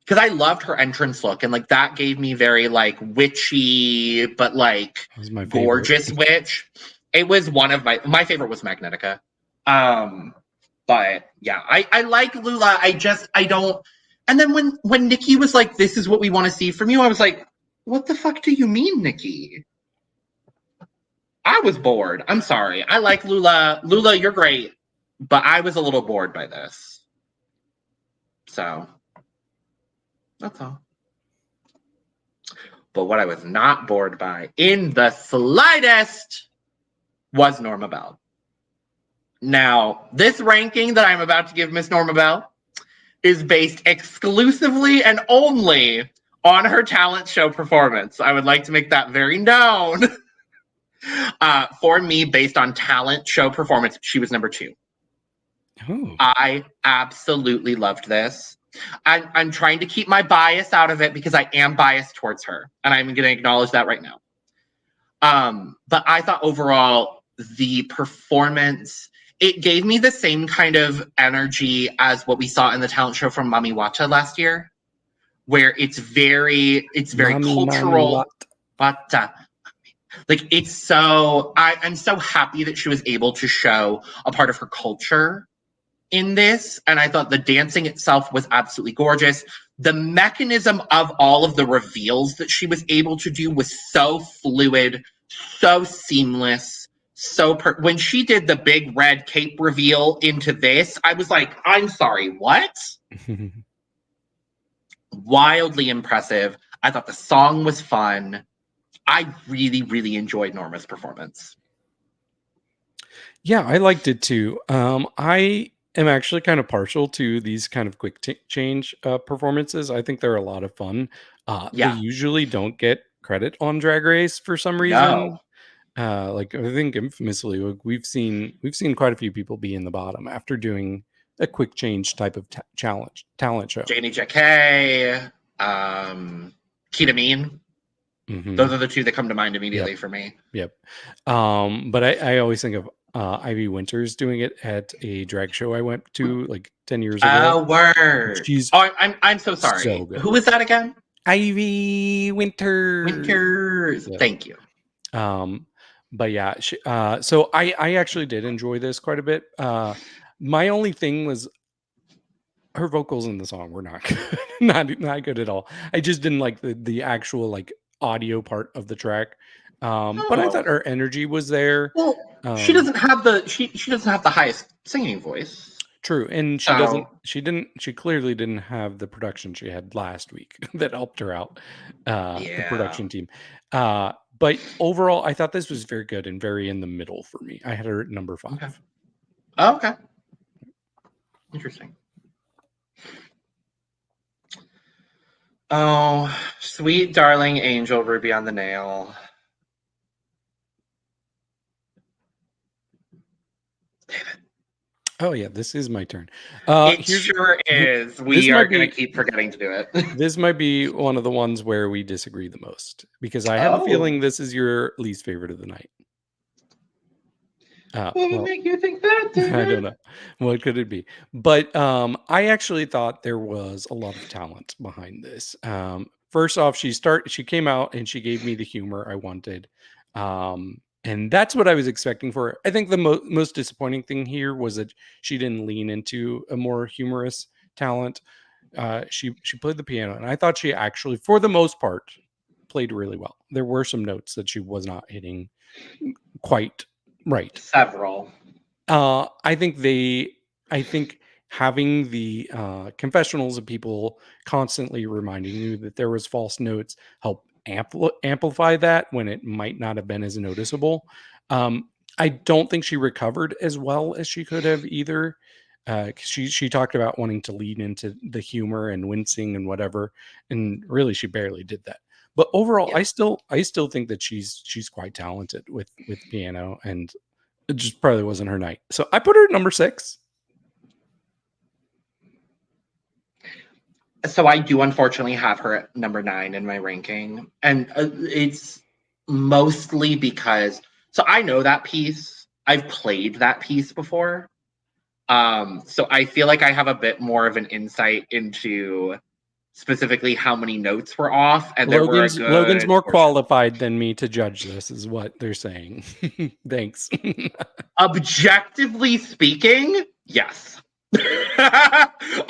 Speaker 1: Because I loved her entrance look, and like that gave me very like witchy, but like gorgeous witch. It was one of my favorite was Magnetica. But yeah, I like Lula. I don't. And then when Nikki was like, "This is what we want to see from you," I was like, "What the fuck do you mean, Nikki?" I was bored. I'm sorry. I like Lula. Lula, you're great, but I was a little bored by this. So that's all. But what I was not bored by in the slightest was Norma Bell. Now, this ranking that I'm about to give Miss Norma Bell is based exclusively and only on her talent show performance. I would like to make that very known. For me, based on talent show performance, she was number 2.
Speaker 2: Oh.
Speaker 1: I absolutely loved this. I'm trying to keep my bias out of it because I am biased towards her, and I'm going to acknowledge that right now. But I thought overall the performance, it gave me the same kind of energy as what we saw in the talent show from Mami Wata last year, where it's very cultural. Wata. Like, it's so, I'm so happy that she was able to show a part of her culture in this, and I thought the dancing itself was absolutely gorgeous. The mechanism of all of the reveals that she was able to do was so fluid, so seamless, when she did the big red cape reveal into this, I was like, I'm sorry, what? Wildly impressive. I thought the song was fun. I really, really enjoyed Norma's performance.
Speaker 2: Yeah, I liked it too. I am actually kind of partial to these kind of quick change performances. I think they're a lot of fun. They usually don't get credit on Drag Race for some reason. Like, I think infamously, like, we've seen quite a few people be in the bottom after doing a quick change type of talent show.
Speaker 1: Janie Jacquet, Kita Mean. Mm-hmm. Those are the two that come to mind immediately for me.
Speaker 2: Yep. But I always think of Ivy Winters doing it at a drag show I went to like 10 years ago.
Speaker 1: Oh, word. I'm so sorry. So good. Who was that again?
Speaker 2: Ivy Winters.
Speaker 1: Yep. Thank you.
Speaker 2: But yeah, so I actually did enjoy this quite a bit. My only thing was her vocals in the song were not good. not good at all. I just didn't like the actual like audio part of the track. But I thought her energy was there.
Speaker 1: Well, she doesn't have she doesn't have the highest singing voice.
Speaker 2: True, and she clearly didn't have the production she had last week that helped her out. The production team. But overall, I thought this was very good and very in the middle for me. I had her at number 5.
Speaker 1: Okay. Oh, okay. Interesting. Oh, sweet darling angel Ruby on the nail. David.
Speaker 2: Oh yeah, this is my turn.
Speaker 1: It sure is. We are going to keep forgetting to do it.
Speaker 2: This might be one of the ones where we disagree the most, because I have a feeling this is your least favorite of the night.
Speaker 1: What would make you think that, David?
Speaker 2: I don't know. What could it be? But I actually thought there was a lot of talent behind this. First off, she came out and she gave me the humor I wanted. And that's what I was expecting for her. I think the most disappointing thing here was that she didn't lean into a more humorous talent. She played the piano, and I thought she actually, for the most part, played really well. There were some notes that she was not hitting quite right.
Speaker 1: Several.
Speaker 2: I think having the confessionals of people constantly reminding you that there was false notes helped amplify that when it might not have been as noticeable. I don't think she recovered as well as she could have either. She talked about wanting to lean into the humor and wincing and whatever, and really she barely did that. But overall, I still think that she's quite talented with piano, and it just probably wasn't her night. So I put her at number 6.
Speaker 1: So I do unfortunately have her at number 9 in my ranking. And it's mostly because, so I know that piece. I've played that piece before. So I feel like I have a bit more of an insight into specifically how many notes were off. And
Speaker 2: Logan's more qualified than me to judge this, is what they're saying. Thanks.
Speaker 1: Objectively speaking, yes.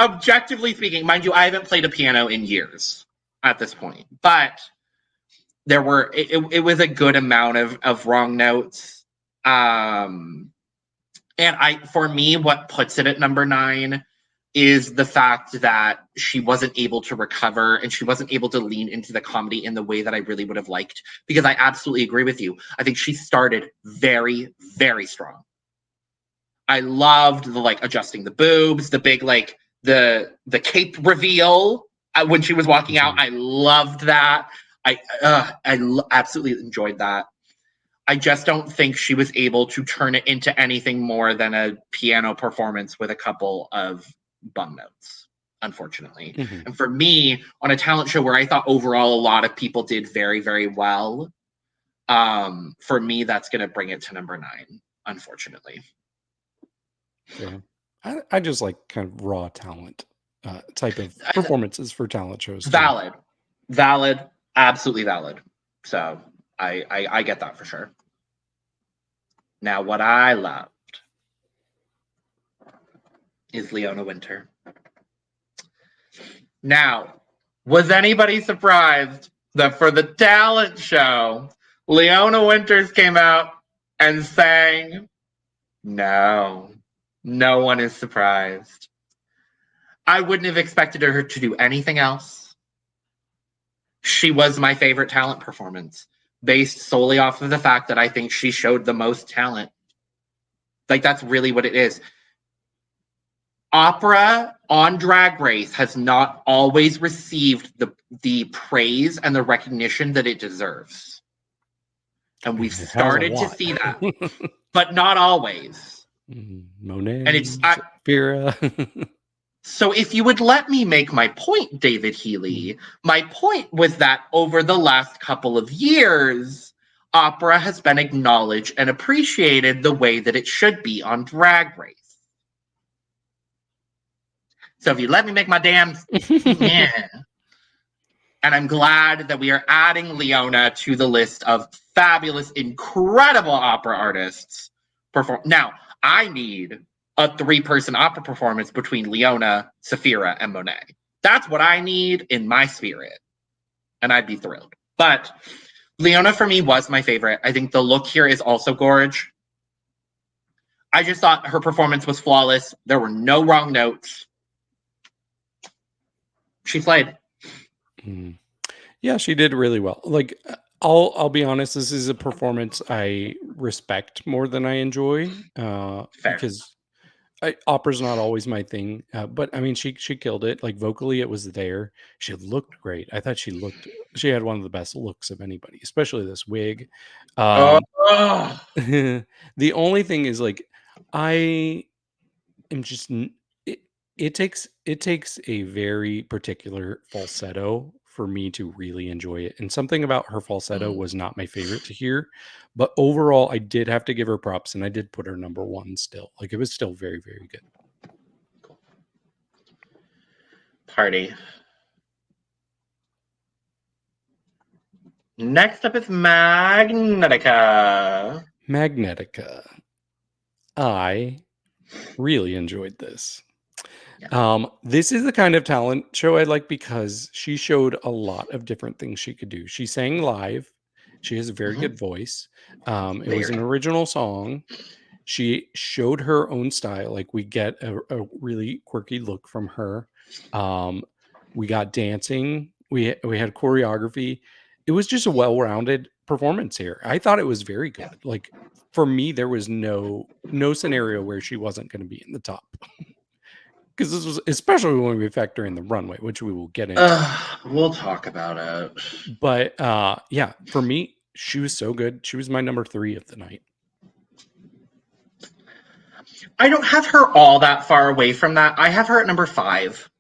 Speaker 1: Objectively speaking, mind you, I haven't played a piano in years at this point, but there were it was a good amount of wrong notes. And for me, what puts it at number 9 is the fact that she wasn't able to recover and she wasn't able to lean into the comedy in the way that I really would have liked, because I absolutely agree with you. I think she started very, very strong. I loved the adjusting the boobs, the big the cape reveal. when she was walking out, I loved that. Absolutely enjoyed that. I just don't think she was able to turn it into anything more than a piano performance with a couple of bum notes, unfortunately.
Speaker 2: Mm-hmm.
Speaker 1: And for me, on a talent show where I thought overall a lot of people did very, very well, for me, that's going to bring it to number 9, unfortunately.
Speaker 2: Yeah. I just like kind of raw talent type of performances for talent shows.
Speaker 1: Valid, absolutely valid. So I get that for sure. Now, what I loved is Leona Winter. Now, was anybody surprised that for the talent show, Leona Winters came out and sang? No, no one is surprised. I wouldn't have expected her to do anything else. She was my favorite talent performance, based solely off of the fact that I think she showed the most talent. Like, that's really what it is. Opera on Drag Race has not always received the praise and the recognition that it deserves. And we've started to see that, but not always.
Speaker 2: Monet,
Speaker 1: and it's
Speaker 2: Sapphira.
Speaker 1: So if you would let me make my point, David Healy, my point was that over the last couple of years, opera has been acknowledged and appreciated the way that it should be on Drag Race. So if you let me make my damn yeah. And I'm glad that we are adding Leona to the list of fabulous, incredible opera artists. Now, I need a 3-person opera performance between Leona, Sapphira, and Monet. That's what I need in my spirit. And I'd be thrilled. But Leona, for me, was my favorite. I think the look here is also gorge. I just thought her performance was flawless. There were no wrong notes. She played.
Speaker 2: Yeah, she did really well. Like, I'll be honest, this is a performance I respect more than I enjoy. Because opera's not always my thing. But I mean, she killed it. Like, vocally, it was there. She looked great. I thought she had one of the best looks of anybody, especially this wig. The only thing is, like, I am just it takes a very particular falsetto for me to really enjoy it. And something about her falsetto was not my favorite to hear. But overall, I did have to give her props, and I did put her number 1 still. Like, it was still very, very good.
Speaker 1: Cool. Party. Next up is Magnetica.
Speaker 2: I really enjoyed this. This is the kind of talent show I like because she showed a lot of different things she could do. She sang live. She has a very good voice. It was an original song. She showed her own style. Like, we get a really quirky look from her. We got dancing. We had choreography. It was just a well-rounded performance here. I thought it was very good. Like, for me, there was no scenario where she wasn't going to be in the top. Because this was, especially when we factor in the runway, which we will get into.
Speaker 1: We'll talk about it.
Speaker 2: But yeah, for me, she was so good. She was my number 3 of the night.
Speaker 1: I don't have her all that far away from that. I have her at number 5.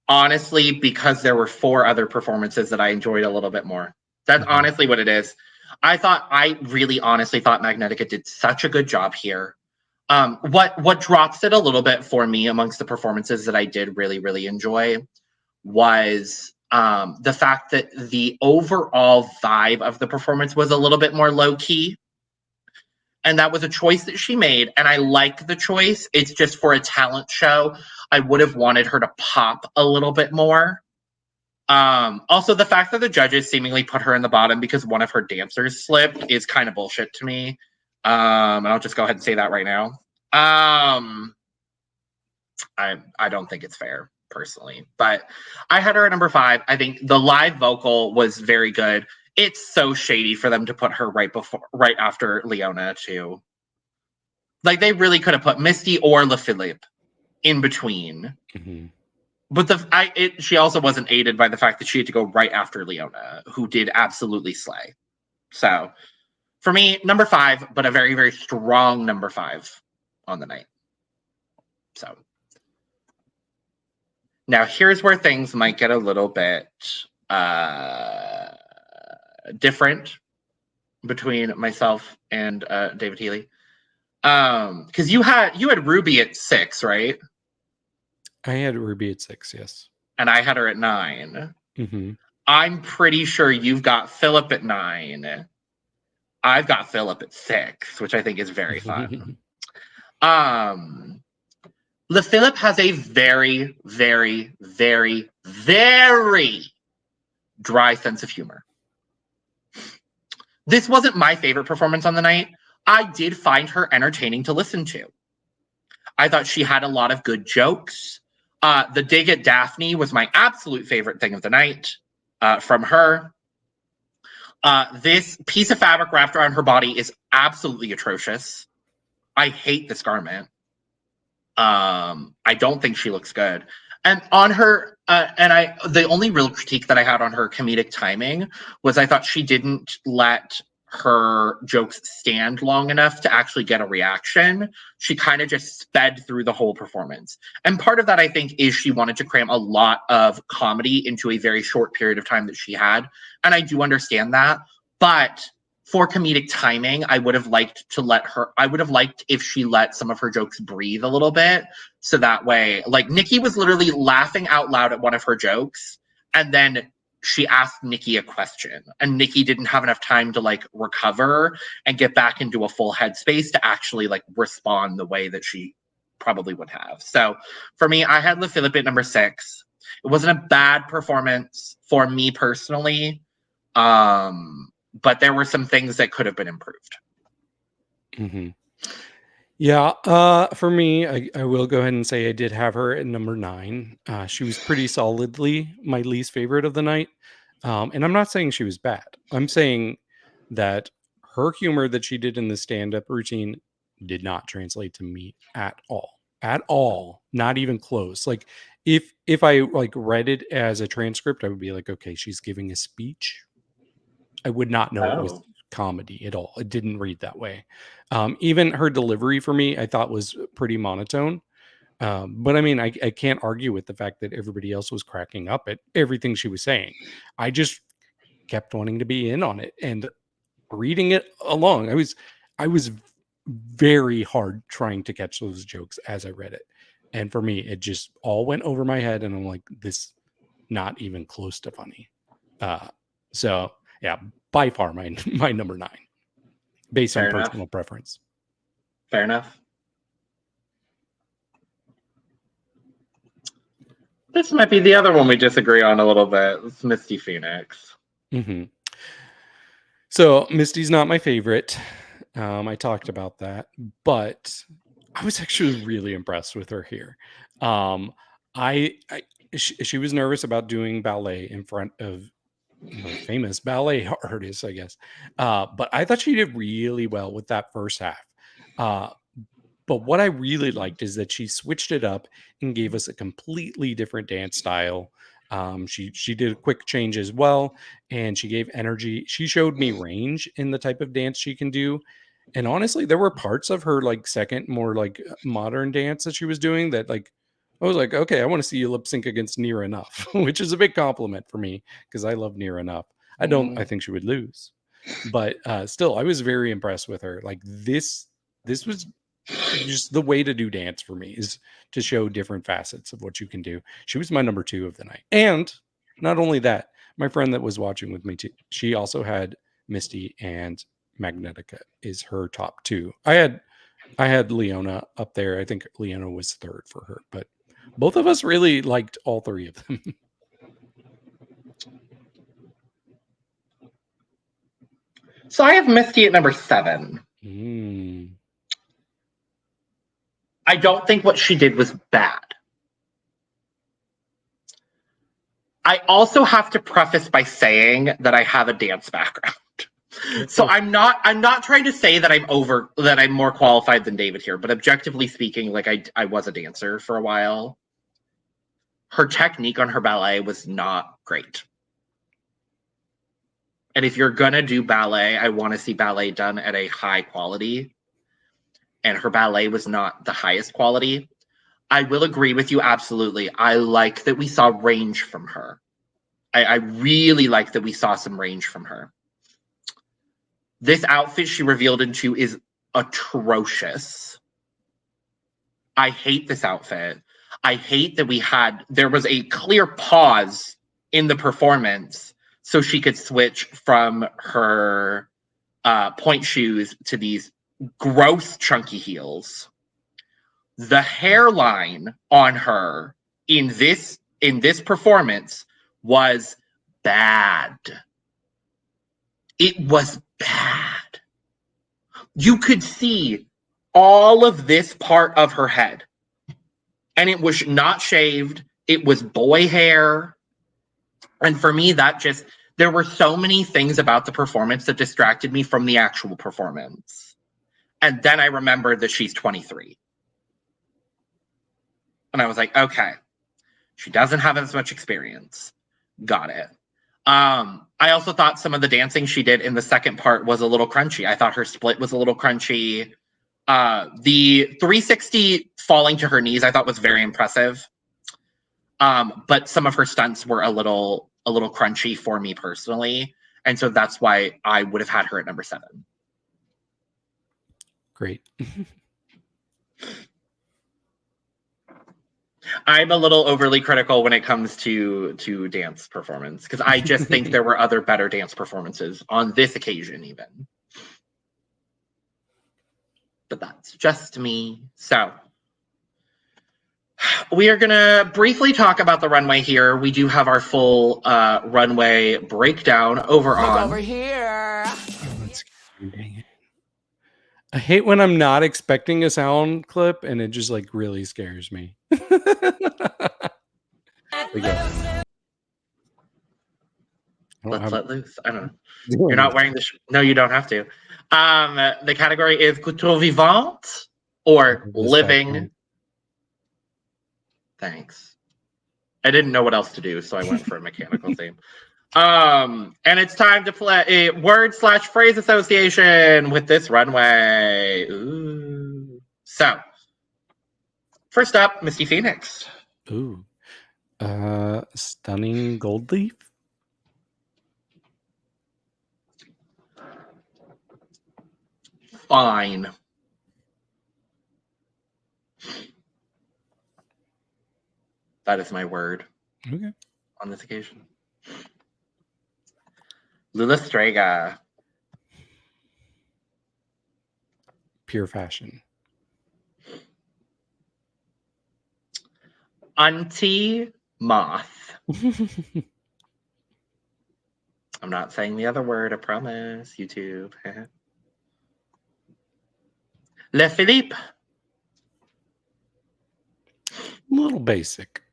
Speaker 1: Honestly, because there were 4 other performances that I enjoyed a little bit more. That's honestly what it is. I really honestly thought Magnetica did such a good job here. What drops it a little bit for me amongst the performances that I did really, really enjoy was the fact that the overall vibe of the performance was a little bit more low-key. And that was a choice that she made, and I like the choice. It's just for a talent show, I would have wanted her to pop a little bit more. Also, the fact that the judges seemingly put her in the bottom because one of her dancers slipped is kind of bullshit to me. And I'll just go ahead and say that right now. I don't think it's fair, personally. But I had her at number 5. I think the live vocal was very good. It's so shady for them to put her right after Leona, too. Like, they really could have put Misty or Filip in between. But she also wasn't aided by the fact that she had to go right after Leona, who did absolutely slay. So for me, number 5, but a very, very strong number 5 on the night. So now here's where things might get a little bit different between myself and David Healy. Because you had Ruby at 6, right?
Speaker 2: I had Ruby at 6, yes.
Speaker 1: And I had her at 9.
Speaker 2: Mm-hmm.
Speaker 1: I'm pretty sure you've got Filip at 9. I've got Filip at 6, which I think is very fun. Filip has a very, very, very, very dry sense of humor. This wasn't my favorite performance on the night. I did find her entertaining to listen to. I thought she had a lot of good jokes. The dig at Daphne was my absolute favorite thing of the night from her. This piece of fabric wrapped around her body is absolutely atrocious. I hate this garment. I don't think she looks good. And on her, the only real critique that I had on her comedic timing was I thought she didn't let her jokes stand long enough to actually get a reaction. She kind of just sped through the whole performance. And part of that, I think, is she wanted to cram a lot of comedy into a very short period of time that she had. And I do understand that. But for comedic timing, I would have liked if she let some of her jokes breathe a little bit. So that way, like, Nikki was literally laughing out loud at one of her jokes. And then she asked Nikki a question. And Nikki didn't have enough time to, like, recover and get back into a full headspace to actually, like, respond the way that she probably would have. So for me, I had Filip at number 6. It wasn't a bad performance for me personally. But there were some things that could have been improved.
Speaker 2: Mm-hmm. Yeah, for me, I will go ahead and say I did have her at number 9. She was pretty solidly my least favorite of the night. And I'm not saying she was bad. I'm saying that her humor that she did in the stand-up routine did not translate to me at all. At all. Not even close. Like, if I like read it as a transcript, I would be like, okay, she's giving a speech. I would not know it was comedy at all. It didn't read that way. Even her delivery for me, I thought was pretty monotone. But I mean, I can't argue with the fact that everybody else was cracking up at everything she was saying. I just kept wanting to be in on it and reading it along. I was very hard trying to catch those jokes as I read it. And for me, it just all went over my head. And I'm like, this not even close to funny. So yeah, by far my number 9, based on personal preference.
Speaker 1: Fair enough. This might be the other one we disagree on a little bit. It's Misty Phoenix.
Speaker 2: Mm-hmm. So Misty's not my favorite. I talked about that, but I was actually really impressed with her here. She was nervous about doing ballet in front of famous ballet artists, I guess. But I thought she did really well with that first half. But what I really liked is that she switched it up and gave us a completely different dance style. She did a quick change as well, and she gave energy. She showed me range in the type of dance she can do. And honestly, there were parts of her like second, more like modern dance that she was doing that like I was like, okay, I want to see you lip sync against Near Enough, which is a big compliment for me because I love Near Enough. I think she would lose, but still, I was very impressed with her. Like this was just the way to do dance for me, is to show different facets of what you can do. She was my number 2 of the night. And not only that, my friend that was watching with me too, she also had Misty and Magnetica is her top 2. I had Leona up there. I think Leona was 3rd for her, but both of us really liked all 3 of them.
Speaker 1: So I have Misty at number 7. I don't think what she did was bad. I also have to preface by saying that I have a dance background. So I'm not trying to say that I'm more qualified than David here, but objectively speaking, like I was a dancer for a while. her technique on her ballet was not great. And if you're going to do ballet, I want to see ballet done at a high quality. And her ballet was not the highest quality. I will agree with you, absolutely. I like that we saw range from her. I really like that we saw some range from her. This outfit she revealed into is atrocious. I hate this outfit. I hate that there was a clear pause in the performance so she could switch from her point shoes to these gross chunky heels. The hairline on her in this performance was bad. It was bad. You could see all of this part of her head. And it was not shaved. It was boy hair. And for me, there were so many things about the performance that distracted me from the actual performance. And then I remembered that she's 23. And I was like, okay, she doesn't have as much experience. Got it. I also thought some of the dancing she did in the second part was a little crunchy. I thought her split was a little crunchy. The 360 falling to her knees, I thought was very impressive. But some of her stunts were a little crunchy for me personally. And so that's why I would have had her at number 7.
Speaker 2: Great.
Speaker 1: I'm a little overly critical when it comes to dance performance because I just think there were other better dance performances on this occasion even. But that's just me. So we are going to briefly talk about the runway here. We do have our full runway breakdown over
Speaker 3: here.
Speaker 2: Oh, that's dang it. I hate when I'm not expecting a sound clip and it just like really scares me.
Speaker 1: Let's let loose. I don't know. You're not wearing the no, you don't have to. The category is Couture Vivante or living. Thanks. I didn't know what else to do, so I went for a mechanical theme. And it's time to play a word/phrase association with this runway. Ooh. So, first up, Misty Phoenix.
Speaker 2: Ooh. Stunning gold leaf.
Speaker 1: Fine. That is my word.
Speaker 2: Okay.
Speaker 1: On this occasion. Lula Strega.
Speaker 2: Pure fashion.
Speaker 1: Auntie Moth. I'm not saying the other word, I promise. YouTube. Le Filip.
Speaker 2: A little basic.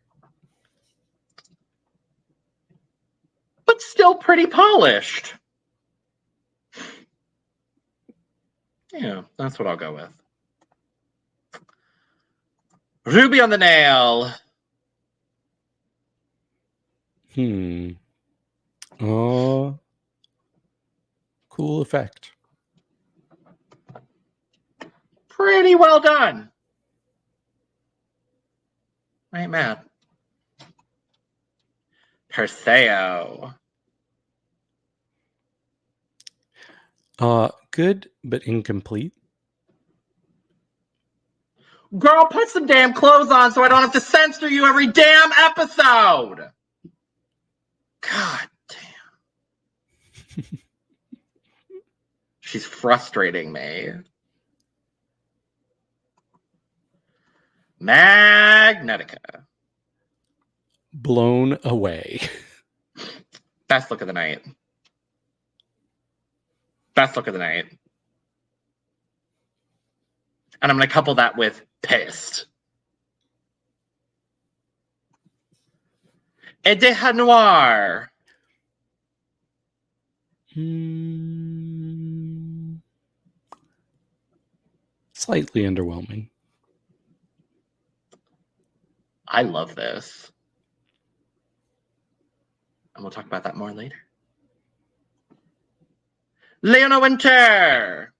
Speaker 1: But still pretty polished. Yeah, that's what I'll go with. Ruby on the nail.
Speaker 2: Oh, cool effect.
Speaker 1: Pretty well done. I ain't mad. Perseo.
Speaker 2: Good, but incomplete.
Speaker 1: Girl, put some damn clothes on so I don't have to censor you every damn episode. God damn. She's frustrating me. Magnetica.
Speaker 2: Blown away.
Speaker 1: Best look of the night. Best look of the night. And I'm going to couple that with pissed. Edeha Noire.
Speaker 2: Slightly underwhelming.
Speaker 1: I love this. And we'll talk about that more later. Leona Winter.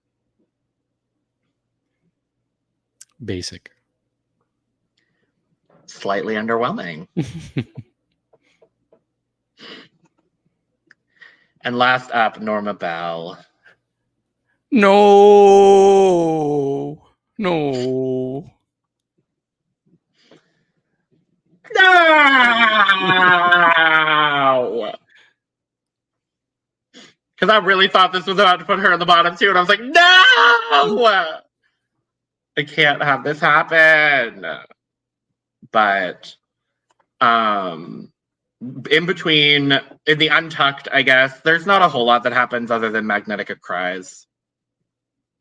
Speaker 2: Basic.
Speaker 1: Slightly underwhelming. And last up, Norma Bell.
Speaker 2: No.
Speaker 1: No! Because I really thought this was about to put her in the bottom too, and I was like, no! I can't have this happen. But in between, in the Untucked, I guess, there's not a whole lot that happens other than Magnetica cries.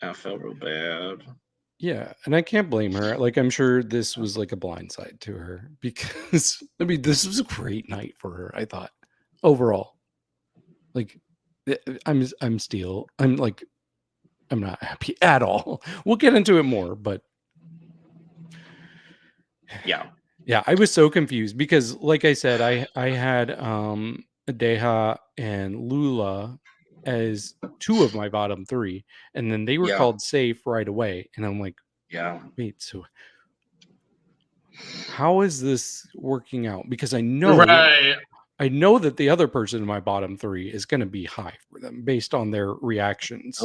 Speaker 1: I feel real bad.
Speaker 2: Yeah, and I can't blame her. Like, I'm sure this was like a blindside to her because, I mean, this was a great night for her, I thought, overall. Like, I'm still, I'm not happy at all. We'll get into it more, but
Speaker 1: yeah,
Speaker 2: I was so confused because, like I said, I had Edeha and Lula as two of my bottom three, and then they were called safe right away, and I'm like, wait, so how is this working out? Because I know that the other person in my bottom three is going to be high for them based on their reactions.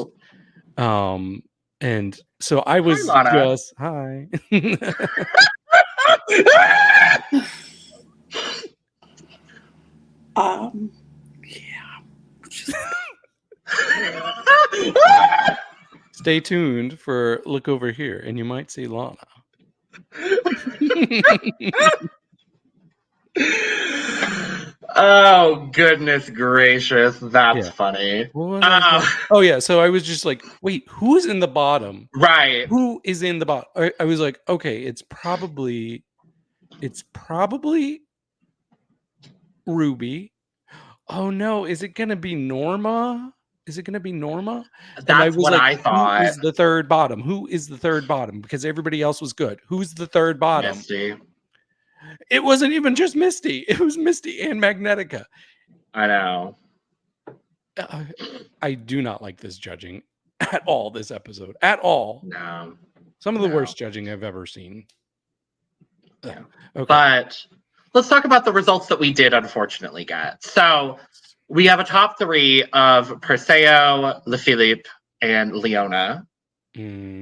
Speaker 2: And so I was just hi. Stay tuned for Look Over Here, and you might see Lana.
Speaker 1: Oh, goodness gracious. That's funny.
Speaker 2: Oh, yeah. So I was just like, wait, who's in the bottom?
Speaker 1: Right.
Speaker 2: Who is in the bottom? I was like, okay, it's probably Ruby. Oh, no. Is it going to be Norma?
Speaker 1: That's what I thought.
Speaker 2: Who is the third bottom? Because everybody else was good. Who's the third bottom?
Speaker 1: Misty.
Speaker 2: It wasn't even just Misty. It was Misty and Magnetica.
Speaker 1: I know.
Speaker 2: I do not like this judging at all, this episode. At all.
Speaker 1: No.
Speaker 2: Some of the worst judging I've ever seen.
Speaker 1: Yeah. Okay. But let's talk about the results that we did unfortunately get. So we have a top three of Perseo, Filip, and Leona,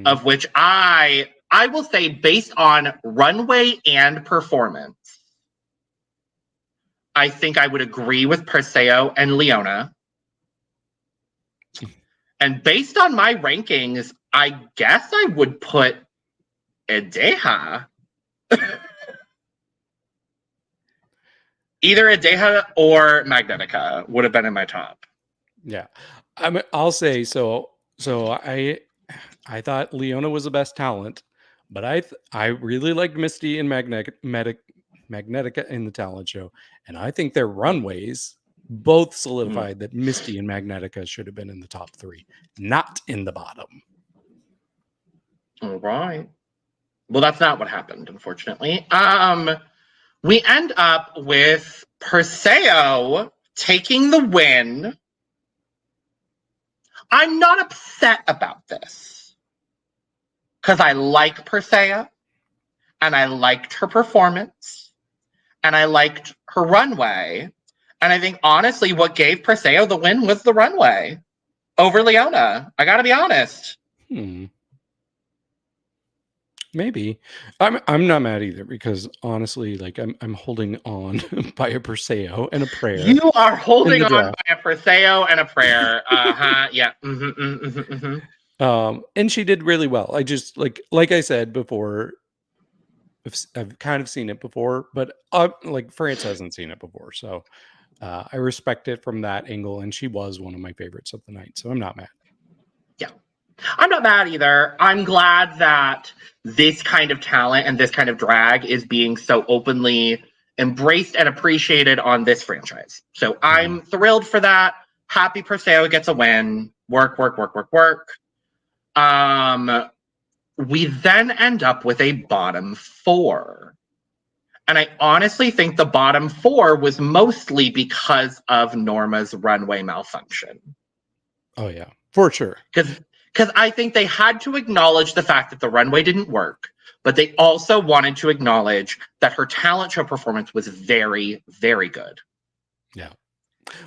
Speaker 1: of which I will say, based on runway and performance, I think I would agree with Perseo and Leona. And based on my rankings, I guess I would put Edeha. Either Edeha or Magnetica would have been in my top.
Speaker 2: Yeah. I'll say so. So I thought Leona was the best talent, but I really liked Misty and Magnetica in the talent show, and I think their runways both solidified that Misty and Magnetica should have been in the top three, not in the bottom.
Speaker 1: All right. Well, that's not what happened, unfortunately. We end up with Perseo taking the win. I'm not upset about this because I like Perseo and I liked her performance and I liked her runway. And I think, honestly, what gave Perseo the win was the runway over Leona. I got to be honest.
Speaker 2: Maybe. I'm not mad either because, honestly, like I'm holding on by a Perseo and a prayer.
Speaker 1: You are holding on by a Perseo and a prayer. Yeah.
Speaker 2: And she did really well. I just like I said before, I've kind of seen it before, but like France hasn't seen it before, so I respect it from that angle. And she was one of my favorites of the night, so I'm not mad.
Speaker 1: Yeah, I'm not mad either. I'm glad that this kind of talent and this kind of drag is being so openly embraced and appreciated on this franchise. So I'm thrilled for that. Happy Perseo gets a win. Work. We then end up with a bottom four. And I honestly think the bottom 4 was mostly because of Norma's runway malfunction.
Speaker 2: Oh, yeah, for sure.
Speaker 1: Because I think they had to acknowledge the fact that the runway didn't work, but they also wanted to acknowledge that her talent show performance was very, very good.
Speaker 2: Yeah.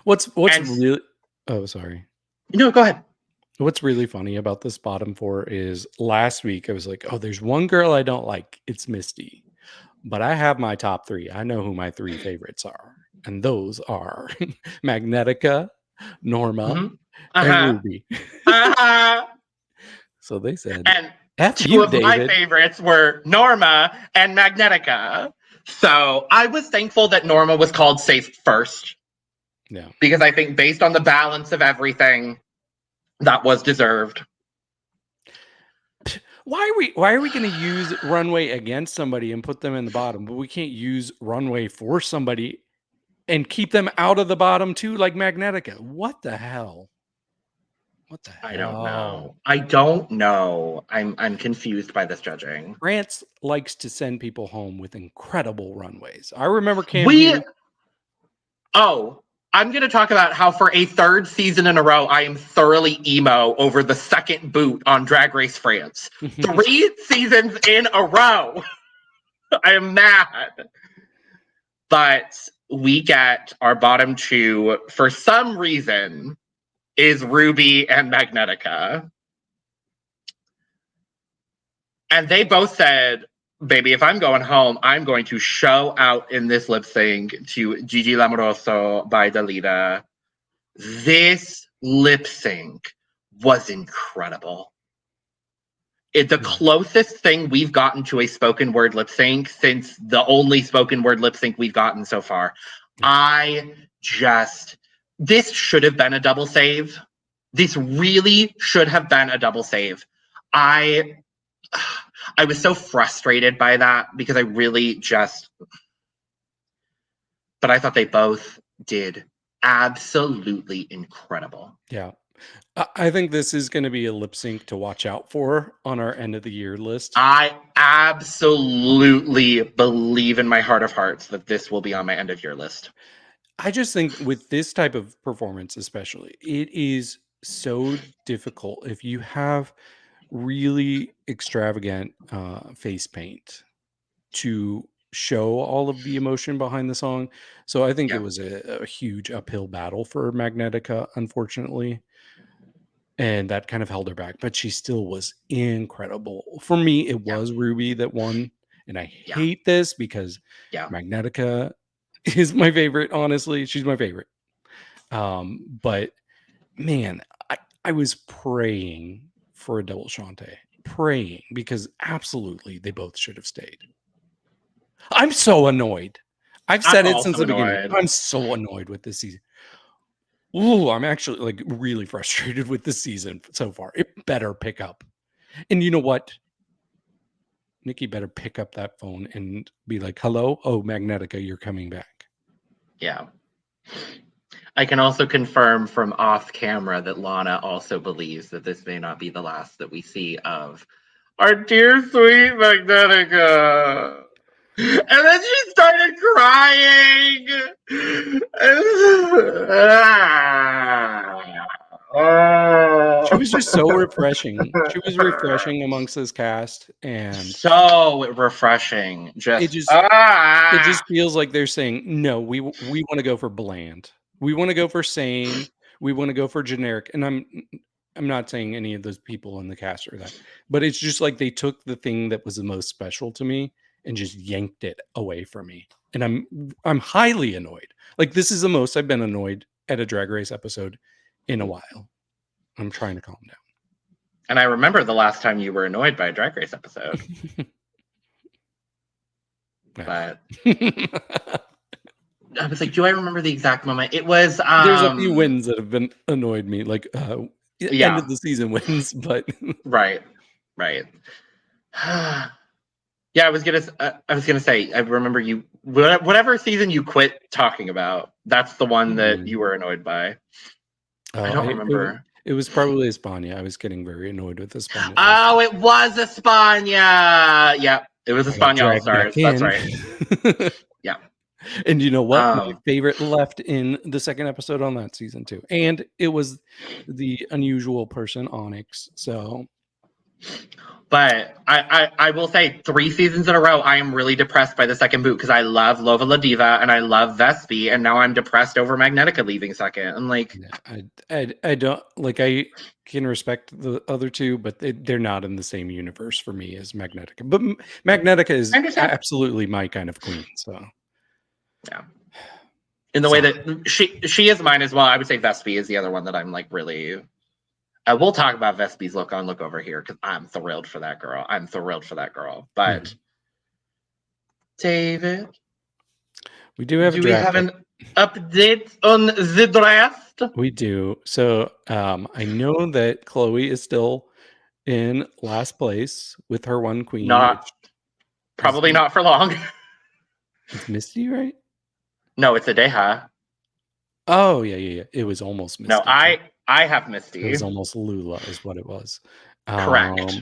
Speaker 2: What's really... Oh, sorry.
Speaker 1: No, go ahead.
Speaker 2: What's really funny about this bottom 4 is last week I was like, oh, there's one girl I don't like. It's Misty. But I have my top 3. I know who my 3 favorites are. And those are Magnetica, Norma, and Ruby. So they said,
Speaker 1: and
Speaker 2: F
Speaker 1: 2
Speaker 2: you,
Speaker 1: of
Speaker 2: David.
Speaker 1: my favorites were Norma and Magnetica. So I was thankful that Norma was called safe first.
Speaker 2: Yeah.
Speaker 1: Because I think based on the balance of everything, that was deserved.
Speaker 2: Why are we going to use Runway against somebody and put them in the bottom, but we can't use Runway for somebody and keep them out of the bottom too, like Magnetica? What the hell? What the hell?
Speaker 1: I don't know. I'm confused by this judging.
Speaker 2: France likes to send people home with incredible runways. I remember
Speaker 1: I'm going to talk about how for a 3rd season in a row, I am thoroughly emo over the second boot on Drag Race France. 3 seasons in a row. I am mad. But we get our bottom 2, for some reason, is Ruby and Magnetica. And they both said, baby, if I'm going home, I'm going to show out in this lip sync to Gigi L'Amoroso by Dalida. This lip sync was incredible. It's the closest thing we've gotten to a spoken word lip sync since the only spoken word lip sync we've gotten so far. This should have been a double save. This really should have been a double save. I was so frustrated by that because I really but I thought they both did absolutely incredible.
Speaker 2: Yeah. I think this is going to be a lip sync to watch out for on our end of the year list.
Speaker 1: I absolutely believe in my heart of hearts that this will be on my end of year list.
Speaker 2: I just think with this type of performance, especially, it is so difficult if you have really extravagant face paint to show all of the emotion behind the song. So I think it was a huge uphill battle for Magnetica, unfortunately. And that kind of held her back, but she still was incredible. For me, it was Ruby that won. And I hate this because Magnetica is my favorite. Honestly, she's my favorite. But man, I was praying for a double Shantae, praying, because absolutely they both should have stayed. I'm so annoyed. I've said it since the beginning. I'm so annoyed with this season. Ooh, I'm actually like really frustrated with this season so far. It better pick up. And you know what? Nikki better pick up that phone and be like, hello? Oh, Magnetica, you're coming back.
Speaker 1: Yeah. I can also confirm from off camera that Lana also believes that this may not be the last that we see of our dear sweet Magnetica. And then she started crying.
Speaker 2: She was just so refreshing. She was refreshing amongst this cast, and
Speaker 1: so refreshing.
Speaker 2: It just feels like they're saying, no, we want to go for bland. We want to go for sane. We want to go for generic. And I'm not saying any of those people in the cast are that, but it's just like they took the thing that was the most special to me and just yanked it away from me. And I'm highly annoyed. Like, this is the most I've been annoyed at a Drag Race episode in a while. I'm trying to calm down.
Speaker 1: And I remember the last time you were annoyed by a Drag Race episode. But I was like, do I remember the exact moment? It was
Speaker 2: there's a few wins that have been annoyed me, like end of the season wins, but
Speaker 1: right. Yeah, I was gonna say, I remember you, whatever season you quit talking about, that's the one that you were annoyed by. I don't remember.
Speaker 2: It was probably España. I was getting very annoyed with España.
Speaker 1: Oh, it was España. Yep. It was
Speaker 2: I got
Speaker 1: Espanol
Speaker 2: dragged
Speaker 1: Stars.
Speaker 2: back
Speaker 1: That's
Speaker 2: in.
Speaker 1: right. Yeah.
Speaker 2: And you know what? My favorite left in the second episode on that season too. And it was the unusual person, Onyx. So
Speaker 1: But I will say 3 seasons in a row, I am really depressed by the second boot because I love Lova La Diva and I love Vespi, and now I'm depressed over Magnetica leaving second. And like,
Speaker 2: I don't like, I can respect the other two, but they're not in the same universe for me as Magnetica. But Magnetica is absolutely my kind of queen. So
Speaker 1: yeah. In the way that she is mine as well, I would say Vespi is the other one that I'm like really. We'll talk about Vespi's look over here because I'm thrilled for that girl. But David,
Speaker 2: we do have
Speaker 1: we have an update on the draft?
Speaker 2: We do. So I know that Chloe is still in last place with her one queen.
Speaker 1: Probably not for long.
Speaker 2: It's Misty, right?
Speaker 1: No, it's Edeha.
Speaker 2: Oh, yeah. It was almost Misty.
Speaker 1: No, I have Misty.
Speaker 2: It was almost Lula is what it was.
Speaker 1: Correct.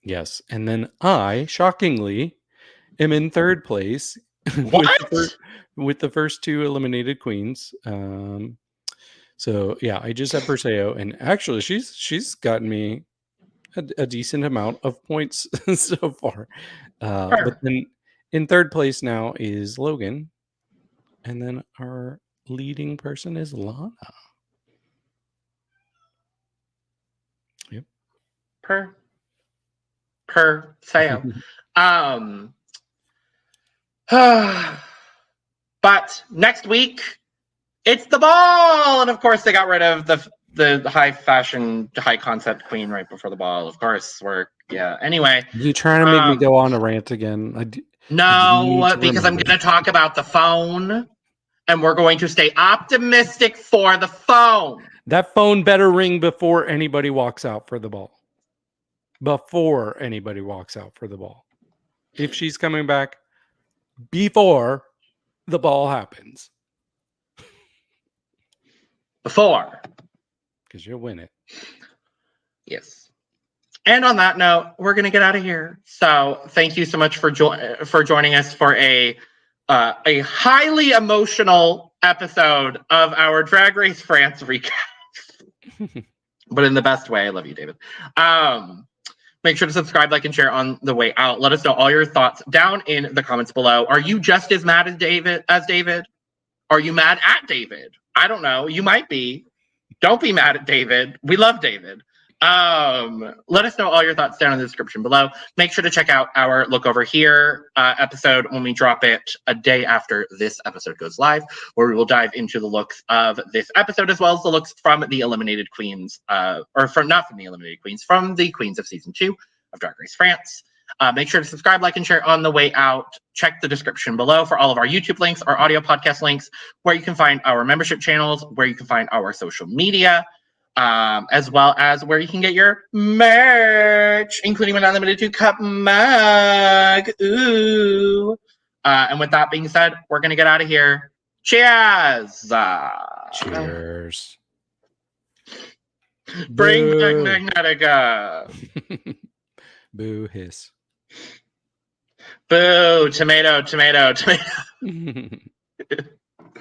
Speaker 2: Yes. And then I, shockingly, am in third place with the first 2 eliminated queens. So yeah, I just have Perseo, and actually she's gotten me a decent amount of points so far. But then in third place now is Logan, and then our leading person is Lana. Yep.
Speaker 1: Perseo. But next week it's the ball, and of course they got rid of the high fashion, high concept queen right before the ball. Of course, anyway.
Speaker 2: You trying to make me go on a rant again?
Speaker 1: No, because I'm going to talk about the phone, and we're going to stay optimistic for the phone.
Speaker 2: That phone better ring before anybody walks out for the ball. If she's coming back before the ball happens.
Speaker 1: Before.
Speaker 2: Because you'll win it.
Speaker 1: Yes. And on that note, we're going to get out of here. So thank you so much for joining us for a highly emotional episode of our Drag Race France recap. But in the best way. I love you, David. Make sure to subscribe, like, and share on the way out. Let us know all your thoughts down in the comments below. Are you just as mad as David? Are you mad at David? I don't know. You might be. Don't be mad at David. We love David. Let us know all your thoughts down in the description below. Make sure to check out our Look Over Here episode when we drop it a day after this episode goes live, where we will dive into the looks of this episode as well as the looks from the eliminated queens, from the queens of season 2 of Drag Race France. Make sure to subscribe, like, and share on the way out. Check the description below for all of our YouTube links, our audio podcast links, where you can find our membership channels, where you can find our social media, as well as where you can get your merch, including an unlimited 2-cup mug. Ooh. And with that being said, we're going to get out of here. Cheers.
Speaker 2: Cheers.
Speaker 1: Bring back Magnetica.
Speaker 2: Boo hiss.
Speaker 1: Boo, tomato.